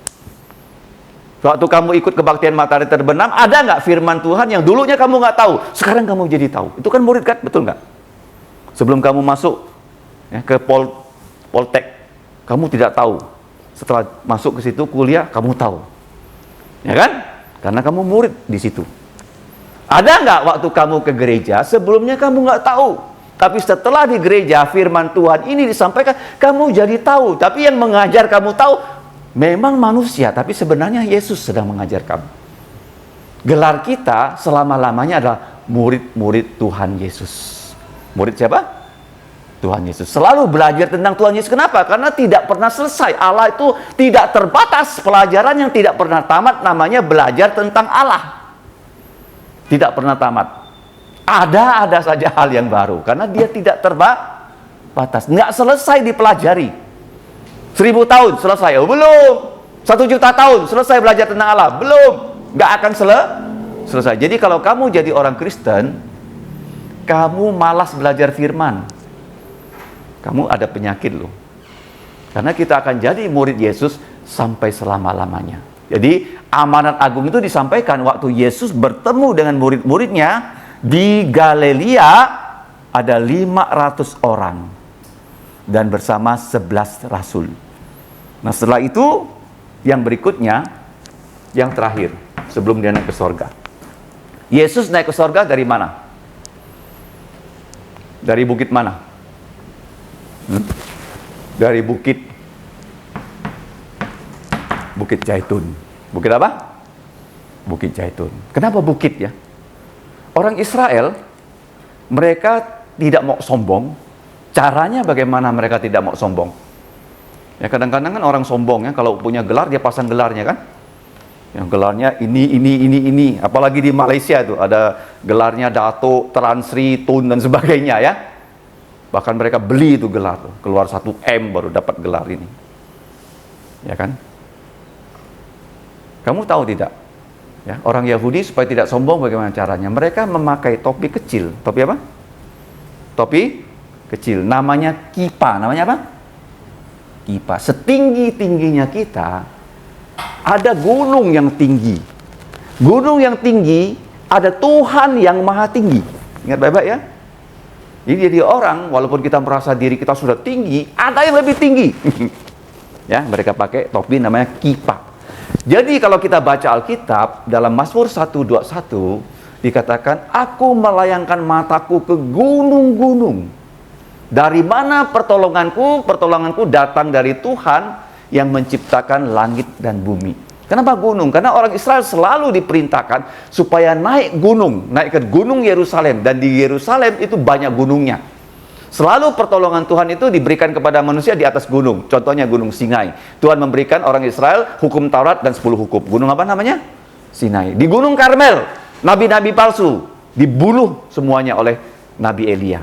S2: Waktu kamu ikut kebaktian matahari terbenam, ada nggak firman Tuhan yang dulunya kamu nggak tahu, sekarang kamu jadi tahu? Itu kan murid kan, betul nggak? Sebelum kamu masuk ya, ke Poltek, kamu tidak tahu. Setelah masuk ke situ kuliah, kamu tahu, ya kan? Karena kamu murid di situ. Ada nggak waktu kamu ke gereja, sebelumnya kamu nggak tahu, tapi setelah di gereja firman Tuhan ini disampaikan, kamu jadi tahu. Tapi yang mengajar kamu tahu, memang manusia, tapi sebenarnya Yesus sedang mengajar kamu. Gelar kita selama-lamanya adalah murid-murid Tuhan Yesus. Murid siapa? Tuhan Yesus. Selalu belajar tentang Tuhan Yesus. Kenapa? Karena tidak pernah selesai. Allah itu tidak terbatas. Pelajaran yang tidak pernah tamat namanya belajar tentang Allah. Tidak pernah tamat. Ada saja hal yang baru. Karena dia tidak terbatas. Nggak selesai dipelajari. 1000 tahun selesai. Oh, belum. 1 juta tahun selesai belajar tentang Allah. Belum. Nggak akan selesai. Jadi kalau kamu jadi orang Kristen, kamu malas belajar firman, kamu ada penyakit loh. Karena kita akan jadi murid Yesus sampai selama-lamanya. Jadi amanat agung itu disampaikan waktu Yesus bertemu dengan murid-muridnya di Galilea, ada 500 orang dan bersama 11 rasul. Nah, setelah itu yang berikutnya, yang terakhir sebelum dia naik ke sorga. Yesus naik ke sorga dari mana? Dari bukit mana? Dari Bukit Zaitun. Bukit apa? Bukit Zaitun. Kenapa bukit ya? Orang Israel, mereka tidak mau sombong. Caranya bagaimana mereka tidak mau sombong? Ya, kadang-kadang kan orang sombong ya, kalau punya gelar dia pasang gelarnya kan. Yang gelarnya ini. Apalagi di Malaysia itu ada gelarnya Dato, Tan Sri, Tun dan sebagainya ya. Bahkan mereka beli itu gelar, keluar 1 M baru dapat gelar ini. Ya kan? Kamu tahu tidak? Ya, orang Yahudi supaya tidak sombong bagaimana caranya? Mereka memakai topi kecil. Topi apa? Topi kecil. Namanya kipa. Namanya apa? Kipa. Setinggi-tingginya kita, ada gunung yang tinggi. Gunung yang tinggi, ada Tuhan yang maha tinggi. Ingat baik-baik ya? Jadi orang, walaupun kita merasa diri kita sudah tinggi, ada yang lebih tinggi. Ya, mereka pakai topi namanya kipa. Jadi kalau kita baca Alkitab, dalam Mazmur 121, dikatakan, aku melayangkan mataku ke gunung-gunung. Dari mana pertolonganku? Pertolonganku datang dari Tuhan yang menciptakan langit dan bumi. Kenapa gunung? Karena orang Israel selalu diperintahkan supaya naik gunung, naik ke gunung Yerusalem, dan di Yerusalem itu banyak gunungnya. Selalu pertolongan Tuhan itu diberikan kepada manusia di atas gunung. Contohnya Gunung Sinai. Tuhan memberikan orang Israel hukum Taurat dan 10 hukum. Gunung apa namanya? Sinai. Di Gunung Karmel, nabi-nabi palsu dibunuh semuanya oleh Nabi Elia.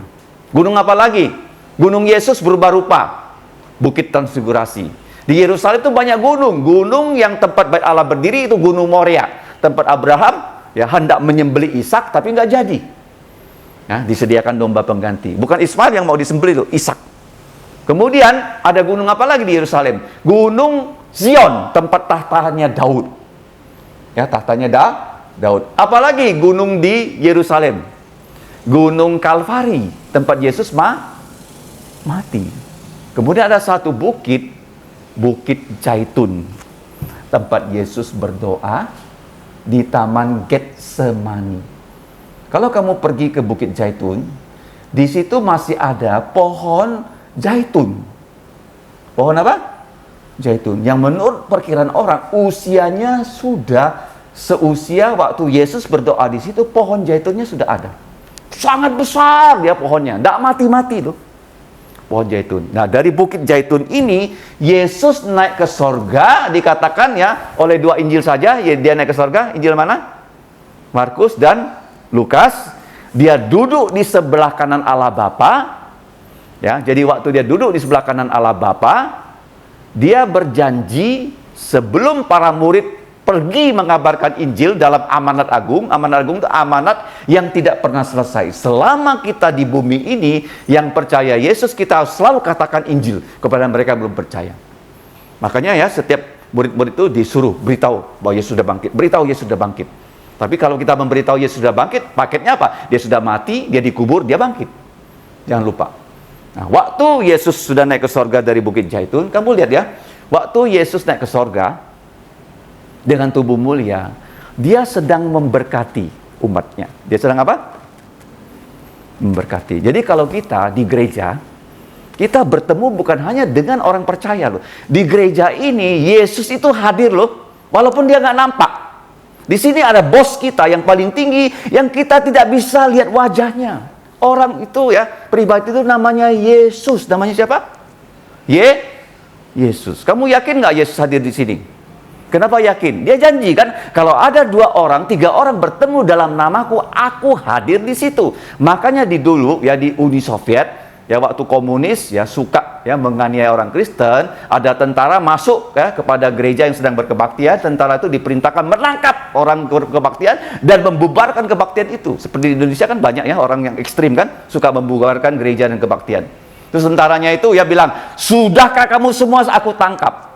S2: Gunung apa lagi? Gunung Yesus berubah rupa, Bukit Transfigurasi. Di Yerusalem itu banyak gunung. Gunung yang tempat Bait Allah berdiri itu Gunung Moria. Tempat Abraham ya hendak menyembelih Ishak tapi nggak jadi. Nah, disediakan domba pengganti. Bukan Ismail yang mau disembelih itu, Ishak. Kemudian ada gunung apa lagi di Yerusalem? Gunung Zion, tempat tahtanya Daud. Ya, tahtanya Daud. Apalagi gunung di Yerusalem? Gunung Kalvari, tempat Yesus mati. Kemudian ada satu bukit, Bukit Zaitun, tempat Yesus berdoa di Taman Getsemani. Kalau kamu pergi ke Bukit Zaitun, di situ masih ada pohon zaitun. Pohon apa? Zaitun. Yang menurut perkiraan orang, usianya sudah seusia waktu Yesus berdoa di situ, pohon zaitunnya sudah ada. Sangat besar dia pohonnya, tidak mati-mati tuh. Pohon zaitun. Nah, dari Bukit Zaitun ini, Yesus naik ke sorga, dikatakan ya, oleh dua Injil saja, ya, dia naik ke sorga. Injil mana? Markus dan Lukas. Dia duduk di sebelah kanan Allah Bapa. Ya, jadi waktu dia duduk di sebelah kanan Allah Bapa, dia berjanji sebelum para murid pergi mengabarkan Injil dalam amanat agung. Amanat agung itu amanat yang tidak pernah selesai. Selama kita di bumi ini, yang percaya Yesus, kita harus selalu katakan Injil kepada mereka yang belum percaya. Makanya ya, setiap murid-murid itu disuruh beritahu bahwa Yesus sudah bangkit. Beritahu Yesus sudah bangkit. Tapi kalau kita memberitahu Yesus sudah bangkit, paketnya apa? Dia sudah mati, dia dikubur, dia bangkit. Jangan lupa. Nah, waktu Yesus sudah naik ke sorga dari Bukit Zaitun, kamu lihat ya, waktu Yesus naik ke sorga dengan tubuh mulia, dia sedang memberkati umatnya. Dia sedang apa? Memberkati. Jadi kalau kita di gereja, kita bertemu bukan hanya dengan orang percaya loh. Di gereja ini, Yesus itu hadir loh, walaupun dia nggak nampak. Di sini ada bos kita yang paling tinggi, yang kita tidak bisa lihat wajahnya. Orang itu ya, pribadi itu namanya Yesus. Namanya siapa? Yesus. Kamu yakin nggak Yesus hadir di sini? Kenapa yakin? Dia janji kan, kalau ada 2 orang, 3 orang bertemu dalam namaku, aku hadir di situ. Makanya di dulu ya, di Uni Soviet, ya waktu komunis ya suka ya menganiaya orang Kristen, ada tentara masuk ya kepada gereja yang sedang berkebaktian. Tentara itu diperintahkan menangkap orang berkebaktian dan membubarkan kebaktian itu. Seperti di Indonesia kan banyak ya orang yang ekstrim kan, suka membubarkan gereja dan kebaktian. Terus tentaranya itu ya bilang, sudahkah kamu semua aku tangkap?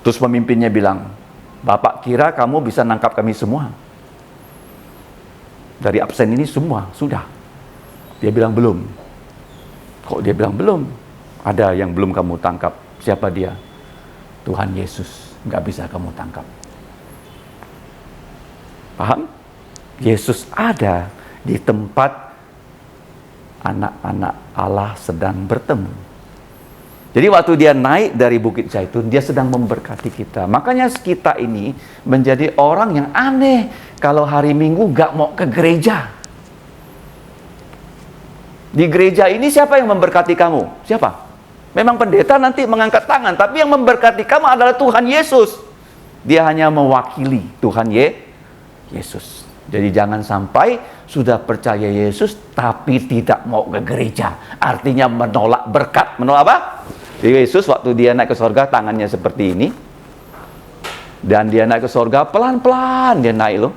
S2: Terus pemimpinnya bilang, Bapak kira kamu bisa nangkap kami semua? Dari absen ini semua, sudah. Dia bilang belum. Kok dia bilang belum? Ada yang belum kamu tangkap. Siapa dia? Tuhan Yesus. Nggak bisa kamu tangkap. Paham? Yesus ada di tempat anak-anak Allah sedang bertemu. Jadi waktu dia naik dari Bukit Zaitun, dia sedang memberkati kita. Makanya kita ini menjadi orang yang aneh kalau hari Minggu nggak mau ke gereja. Di gereja ini siapa yang memberkati kamu? Siapa? Memang pendeta nanti mengangkat tangan, tapi yang memberkati kamu adalah Tuhan Yesus. Dia hanya mewakili Tuhan Yesus. Jadi jangan sampai sudah percaya Yesus tapi tidak mau ke gereja. Artinya menolak berkat. Menolak apa? Yesus waktu dia naik ke sorga, tangannya seperti ini. Dan dia naik ke sorga, pelan-pelan dia naik loh.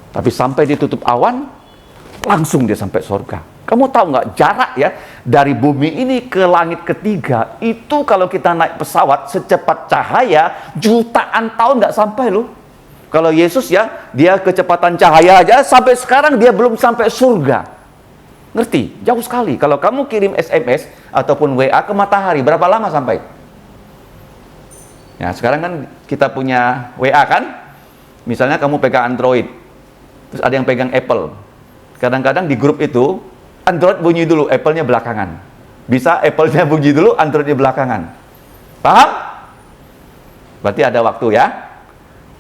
S2: Tapi sampai ditutup awan, langsung dia sampai sorga. Kamu tahu nggak jarak ya, dari bumi ini ke langit ketiga, itu kalau kita naik pesawat secepat cahaya, jutaan tahun nggak sampai loh. Kalau Yesus ya, dia kecepatan cahaya aja, sampai sekarang dia belum sampai surga. Ngerti? Jauh sekali. Kalau kamu kirim SMS ataupun WA ke matahari, berapa lama sampai? Ya, sekarang kan kita punya WA kan? Misalnya kamu pegang Android, terus ada yang pegang Apple. Kadang-kadang di grup itu, Android bunyi dulu, Apple-nya belakangan. Bisa Apple-nya bunyi dulu, Android-nya belakangan. Paham? Berarti ada waktu ya.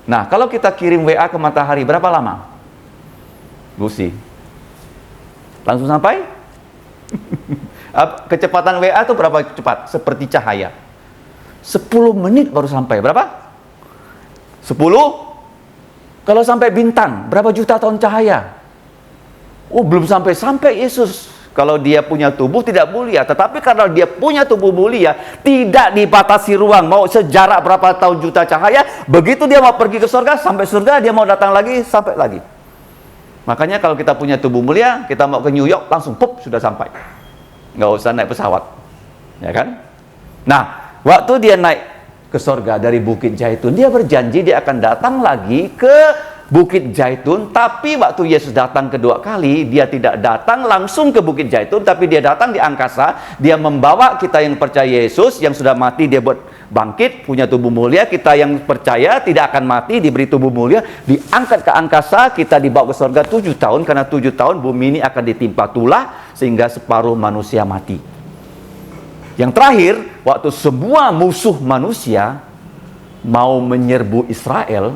S2: Nah, kalau kita kirim WA ke matahari, berapa lama? Lucy. Langsung sampai? Kecepatan WA itu berapa cepat? Seperti cahaya. 10 menit baru sampai. Berapa? 10? Kalau sampai bintang, berapa juta tahun cahaya? Oh, belum sampai Yesus. Kalau dia punya tubuh tidak mulia. Tetapi karena dia punya tubuh mulia, tidak dibatasi ruang. Mau sejarak berapa tahun juta cahaya, begitu dia mau pergi ke surga, sampai surga, dia mau datang lagi, sampai lagi. Makanya kalau kita punya tubuh mulia, kita mau ke New York, langsung pup, sudah sampai. nggak usah naik pesawat, ya kan? Nah, waktu dia naik ke sorga dari Bukit Zaitun, dia berjanji dia akan datang lagi ke Bukit Zaitun. Tapi waktu Yesus datang kedua kali, dia tidak datang langsung ke Bukit Zaitun, tapi dia datang di angkasa. Dia membawa kita yang percaya Yesus, yang sudah mati dia buat bangkit, punya tubuh mulia. Kita yang percaya tidak akan mati, diberi tubuh mulia, diangkat ke angkasa. Kita dibawa ke sorga 7 tahun, karena 7 tahun bumi ini akan ditimpa tulah sehingga separuh manusia mati. Yang terakhir, waktu semua musuh manusia mau menyerbu Israel,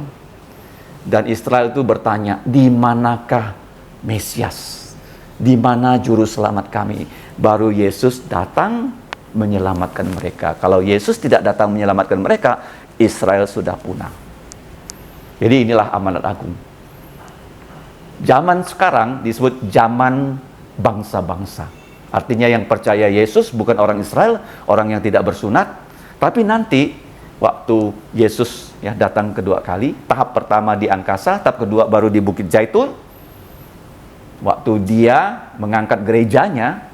S2: dan Israel itu bertanya, di manakah Mesias? Di mana juru selamat kami? Baru Yesus datang menyelamatkan mereka. Kalau Yesus tidak datang menyelamatkan mereka, Israel sudah punah. Jadi inilah amanat agung. Zaman sekarang disebut zaman bangsa-bangsa. Artinya yang percaya Yesus bukan orang Israel, orang yang tidak bersunat. Tapi nanti waktu Yesus datang kedua kali, tahap pertama di angkasa, tahap kedua baru di Bukit Zaitun. Waktu dia mengangkat gerejanya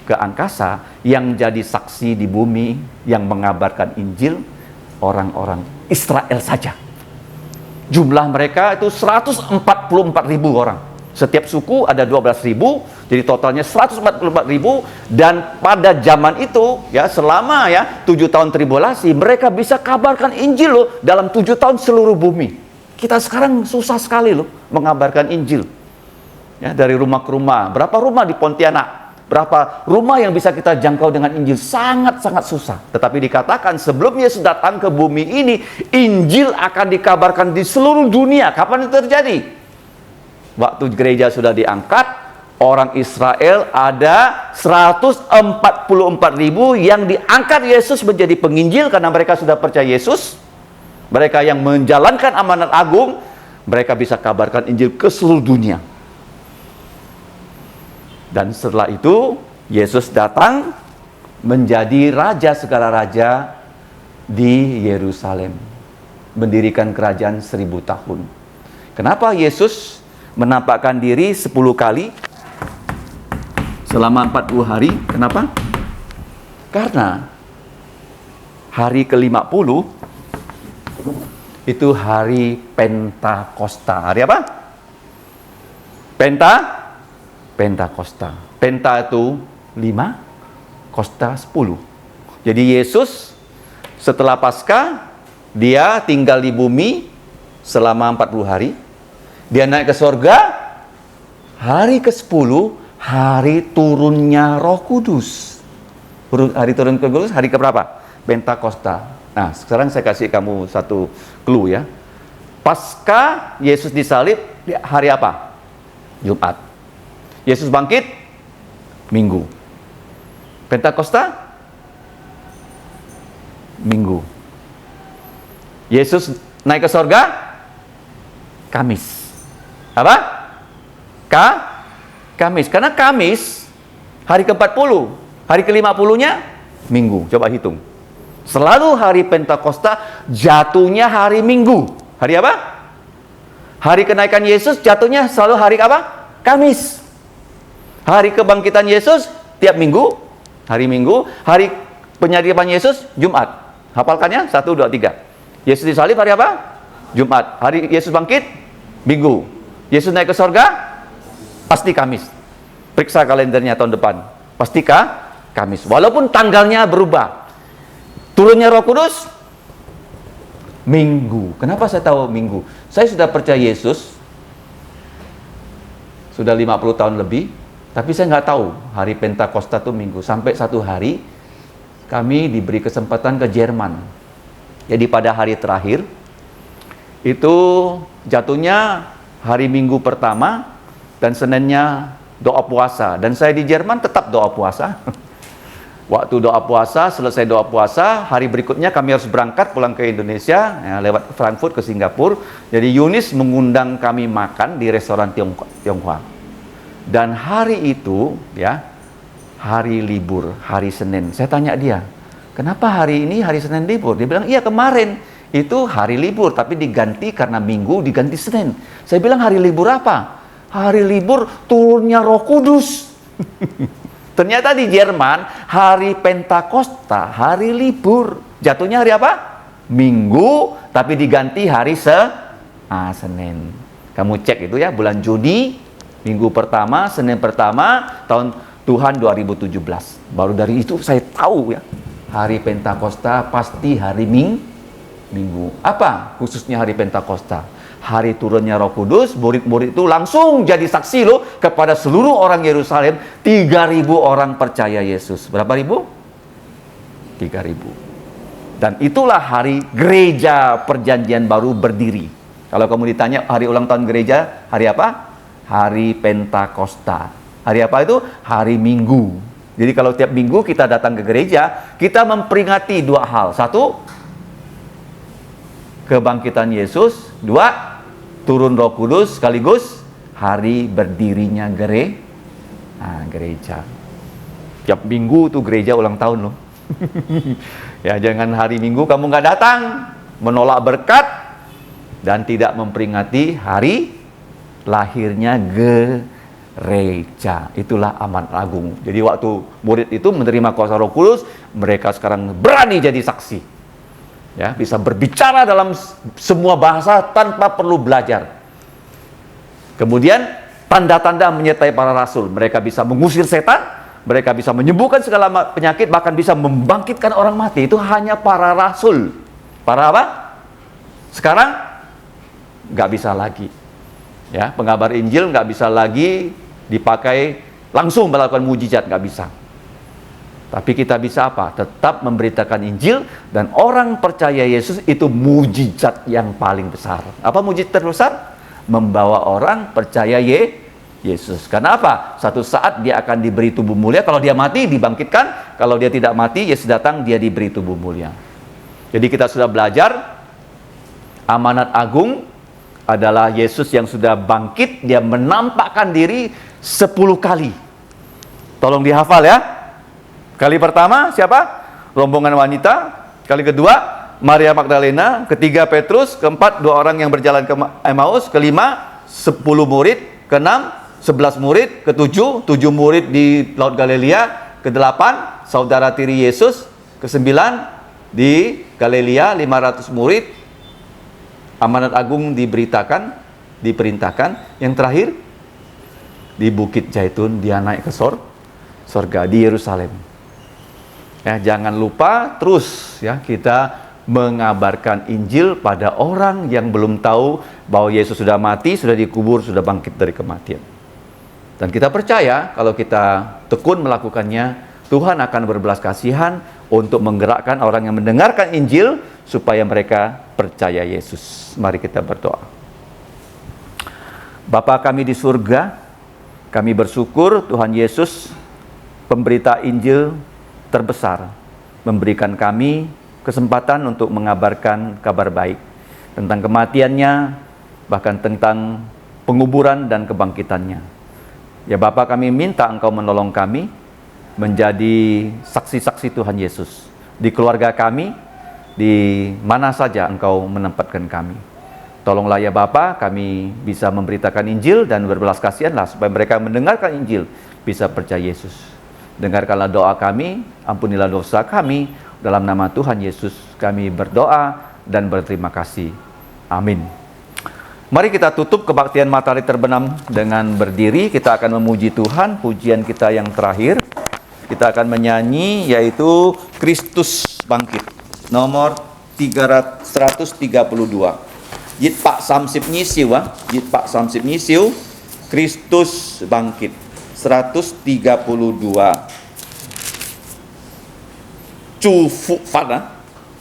S2: ke angkasa, yang jadi saksi di bumi, yang mengabarkan Injil, orang-orang Israel saja. Jumlah mereka itu 144.000 orang. Setiap suku ada 12.000, jadi totalnya 144.000. Dan pada zaman itu, selama 7 tahun tribulasi, mereka bisa kabarkan Injil loh, dalam 7 tahun seluruh bumi. Kita sekarang susah sekali loh mengabarkan Injil. Dari rumah ke rumah. Berapa rumah di Pontianak? Berapa rumah yang bisa kita jangkau dengan Injil? Sangat-sangat susah. Tetapi dikatakan sebelum Yesus datang ke bumi ini, Injil akan dikabarkan di seluruh dunia. Kapan itu terjadi? Waktu gereja sudah diangkat, orang Israel ada 144.000 yang diangkat Yesus menjadi penginjil karena mereka sudah percaya Yesus. Mereka yang menjalankan amanat agung, mereka bisa kabarkan Injil ke seluruh dunia. Dan setelah itu, Yesus datang menjadi raja segala raja di Yerusalem. Mendirikan kerajaan 1000 tahun. Kenapa Yesus menampakkan diri 10 kali selama 40 hari? Kenapa? Karena hari ke-50 itu hari Pentakosta. Hari apa? Pentakosta. Penta itu 5, Kosta 10. Jadi Yesus setelah Paskah, dia tinggal di bumi selama 40 hari. Dia naik ke sorga, hari ke-10, hari turunnya Roh Kudus. Hari turun ke Kudus, hari keberapa? Pentakosta. Nah, sekarang saya kasih kamu satu clue ya. Pasca Yesus disalib, hari apa? Jumat. Yesus bangkit, Minggu. Pentakosta, Minggu. Yesus naik ke sorga, Kamis. Apa? Kamis. Karena Kamis hari ke-40, hari ke-50-nya Minggu. Coba hitung. Selalu hari Pentakosta jatuhnya hari Minggu. Hari apa? Hari kenaikan Yesus jatuhnya selalu hari apa? Kamis. Hari kebangkitan Yesus tiap Minggu, hari Minggu. Hari penyaliban Yesus Jumat. Hafalkannya 1, 2, 3. Yesus disalib hari apa? Jumat. Hari Yesus bangkit Minggu. Yesus naik ke sorga, pasti Kamis. Periksa kalendernya tahun depan. Pastikah Kamis. Walaupun tanggalnya berubah. Turunnya Roh Kudus, Minggu. Kenapa saya tahu Minggu? Saya sudah percaya Yesus, sudah 50 tahun lebih, tapi saya nggak tahu hari Pentakosta itu Minggu. Sampai satu hari, kami diberi kesempatan ke Jerman. Jadi pada hari terakhir, itu jatuhnya hari Minggu pertama, dan Seninnya doa puasa. Dan saya di Jerman tetap doa puasa. Waktu doa puasa, selesai doa puasa, hari berikutnya kami harus berangkat pulang ke Indonesia, lewat Frankfurt ke Singapura. Jadi Yunis mengundang kami makan di restoran Tionghoa. Dan hari itu, hari libur, hari Senin. Saya tanya dia, kenapa hari ini hari Senin libur? Dia bilang, iya kemarin itu hari libur, tapi diganti karena Minggu, diganti Senin. Saya bilang, hari libur apa? Hari libur turunnya Roh Kudus. Ternyata di Jerman hari Pentakosta, hari libur. Jatuhnya hari apa? Minggu, tapi diganti hari Senin. Kamu cek itu ya, bulan Juni, minggu pertama, Senin pertama, tahun Tuhan 2017. Baru dari itu saya tahu ya, hari Pentakosta pasti hari Minggu. Apa khususnya hari Pentakosta? Hari turunnya Roh Kudus, murid-murid itu langsung jadi saksi loh kepada seluruh orang Yerusalem. 3.000 orang percaya Yesus. Berapa ribu? 3.000. Dan itulah hari gereja perjanjian baru berdiri. Kalau kamu ditanya hari ulang tahun gereja, hari apa? Hari Pentakosta. Hari apa itu? Hari Minggu. Jadi kalau tiap minggu kita datang ke gereja, kita memperingati dua hal. Satu, kebangkitan Yesus. Dua, turun Roh Kudus. Sekaligus hari berdirinya gereja. Tiap minggu tuh gereja ulang tahun loh. Ya, jangan hari Minggu kamu nggak datang, menolak berkat, dan tidak memperingati hari lahirnya gereja. Itulah amanat agung. Jadi waktu murid itu menerima kuasa Roh Kudus, mereka sekarang berani jadi saksi. Ya, bisa berbicara dalam semua bahasa tanpa perlu belajar. Kemudian tanda-tanda menyertai para rasul. Mereka bisa mengusir setan, mereka bisa menyembuhkan segala penyakit, bahkan bisa membangkitkan orang mati. Itu hanya para rasul. Para apa? Sekarang nggak bisa lagi. Ya, pengabar Injil nggak bisa lagi dipakai langsung melakukan mujizat, nggak bisa. Tapi kita bisa apa? Tetap memberitakan Injil, dan orang percaya Yesus itu mujizat yang paling besar. Apa mujizat terbesar? Membawa orang percaya Yesus. Karena apa? Satu saat dia akan diberi tubuh mulia. Kalau dia mati, dibangkitkan. Kalau dia tidak mati, Yesus datang, dia diberi tubuh mulia. Jadi kita sudah belajar amanat agung adalah Yesus yang sudah bangkit. Dia menampakkan diri 10 kali. Tolong dihafal ya. Kali pertama siapa? Rombongan wanita. Kali kedua Maria Magdalena. Ketiga Petrus. Keempat 2 orang yang berjalan ke Emmaus. Kelima 10 murid. Keenam 11 murid. Ketujuh 7 murid di Laut Galilea. Kedelapan saudara tiri Yesus. Kesembilan di Galilea 500 murid. Amanat agung diperintahkan. Yang terakhir di Bukit Zaitun dia naik ke sorga di Yerusalem. Ya, jangan lupa terus ya kita mengabarkan Injil pada orang yang belum tahu bahwa Yesus sudah mati, sudah dikubur, sudah bangkit dari kematian. Dan kita percaya kalau kita tekun melakukannya, Tuhan akan berbelas kasihan untuk menggerakkan orang yang mendengarkan Injil supaya mereka percaya Yesus. Mari kita berdoa. Bapa kami di surga, kami bersyukur Tuhan Yesus, pemberita Injil terbesar, memberikan kami kesempatan untuk mengabarkan kabar baik tentang kematiannya, bahkan tentang penguburan dan kebangkitannya. Ya Bapa, kami minta Engkau menolong kami menjadi saksi-saksi Tuhan Yesus di keluarga kami, di mana saja Engkau menempatkan kami. Tolonglah ya Bapa, kami bisa memberitakan Injil dan berbelas kasihanlah supaya mereka mendengarkan Injil bisa percaya Yesus. Dengarkanlah doa kami, ampunilah dosa kami, dalam nama Tuhan Yesus kami berdoa dan berterima kasih. Amin. Mari kita tutup kebaktian matahari terbenam dengan berdiri. Kita akan memuji Tuhan, pujian kita yang terakhir. Kita akan menyanyi yaitu Kristus Bangkit, nomor 132. Yit Pak Samsip Nyisiu, Yit Pak Samsip Nyisiu, Kristus Bangkit, 132. Chu Fu Fan,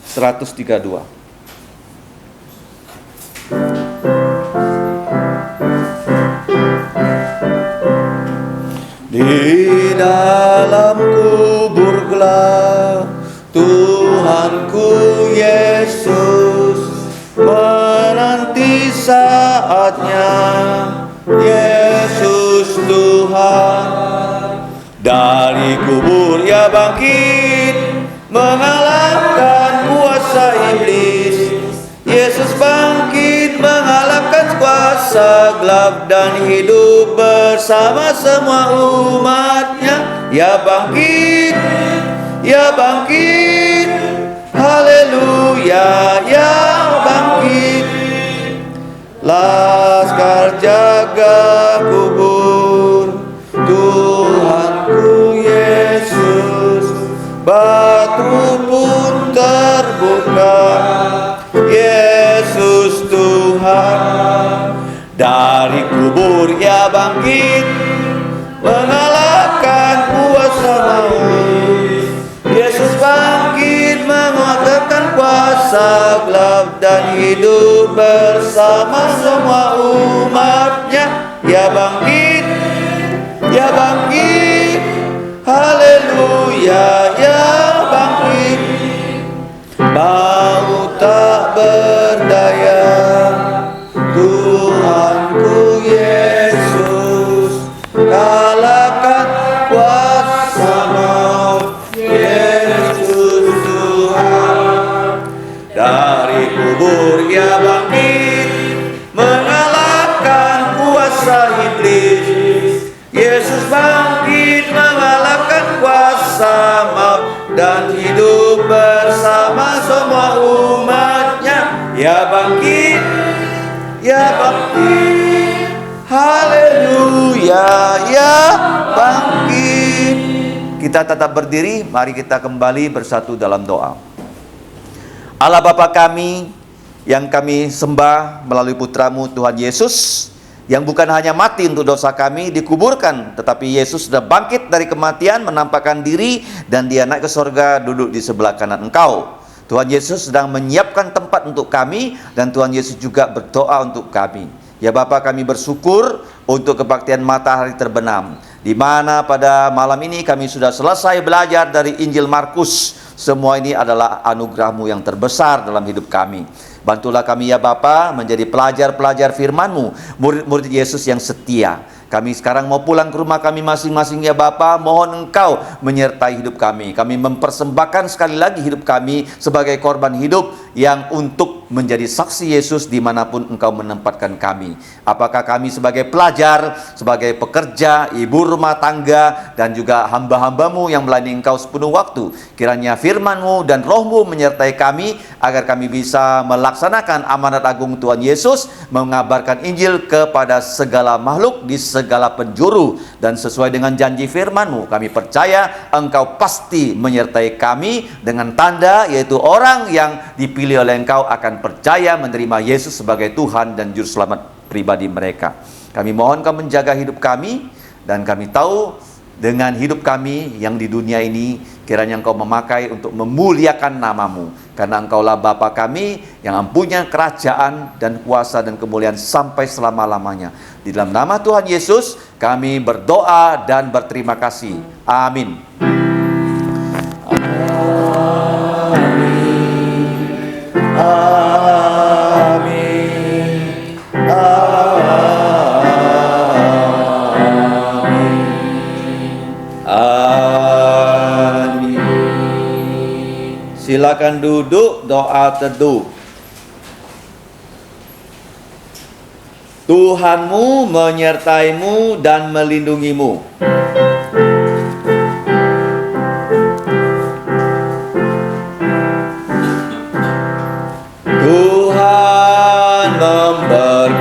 S2: 132. Di dalam kubur gelap, Tuhanku Yesus menanti saatnya. Yesus Tuhan, dari kubur Ia bangkit, mengalahkan kuasa iblis. Yesus bangkit, mengalahkan kuasa gelap dan hidup bersama semua umatnya. Ya bangkit, ya bangkit, haleluya, ya bangkit. Laskar jaga kubur, Tuhanku Yesus, batu pun terbuka, Yesus Tuhan. Dari kubur ia bangkit, mengalahkan kuasa maut. Yesus bangkit, mengalahkan kuasa gelap dan hidup bersama semua umatnya. Ia bangkit, ia bangkit, haleluya, ia bangkit. Maut tak berdaya, Tuhanku Yesus, kalahkan kuasa maut. Yesus Tuhan. Dari kubur ia bangkit, mengalahkan kuasa iblis. Yesus bangkit, mengalahkan kuasa maut dan hidup bersama semua umatnya. Ia bangkit, ia bangkit, haleluya, ia bangkit. Kita tetap berdiri, mari kita kembali bersatu dalam doa. Allah Bapa kami, yang kami sembah melalui putramu Tuhan Yesus, yang bukan hanya mati untuk dosa kami, dikuburkan, tetapi Yesus sudah bangkit dari kematian, menampakkan diri, dan dia naik ke sorga, duduk di sebelah kanan Engkau. Tuhan Yesus sedang menyiapkan tempat untuk kami, dan Tuhan Yesus juga berdoa untuk kami. Ya Bapa, kami bersyukur untuk kebaktian matahari terbenam, di mana pada malam ini kami sudah selesai belajar dari Injil Markus. Semua ini adalah anugerah-Mu yang terbesar dalam hidup kami. Bantulah kami ya Bapa menjadi pelajar-pelajar firman-Mu, murid-murid Yesus yang setia. Kami sekarang mau pulang ke rumah kami masing-masing ya Bapa. Mohon Engkau menyertai hidup kami. Kami mempersembahkan sekali lagi hidup kami sebagai korban hidup yang untuk menjadi saksi Yesus dimanapun Engkau menempatkan kami. Apakah kami sebagai pelajar, sebagai pekerja, ibu rumah tangga, dan juga hamba-hamba-Mu yang melayani Engkau sepenuh waktu. Kiranya firman-Mu dan Roh-Mu menyertai kami agar kami bisa melaksanakan amanat agung Tuhan Yesus, mengabarkan Injil kepada segala makhluk di segala penjuru. Dan sesuai dengan janji firman-Mu, kami percaya Engkau pasti menyertai kami dengan tanda, yaitu orang yang dipilih oleh Engkau akan percaya menerima Yesus sebagai Tuhan dan Juru Selamat pribadi mereka. Kami mohon Kau menjaga hidup kami, dan kami tahu dengan hidup kami yang di dunia ini, kiranya Engkau memakai untuk memuliakan nama-Mu, karena Engkaulah Bapa kami yang mempunyai kerajaan dan kuasa dan kemuliaan sampai selama-lamanya. Di dalam nama Tuhan Yesus kami berdoa dan berterima kasih. Amin. Silakan duduk, doa teduh. Tuhanmu menyertaimu dan melindungimu. Tuhan memberkatimu.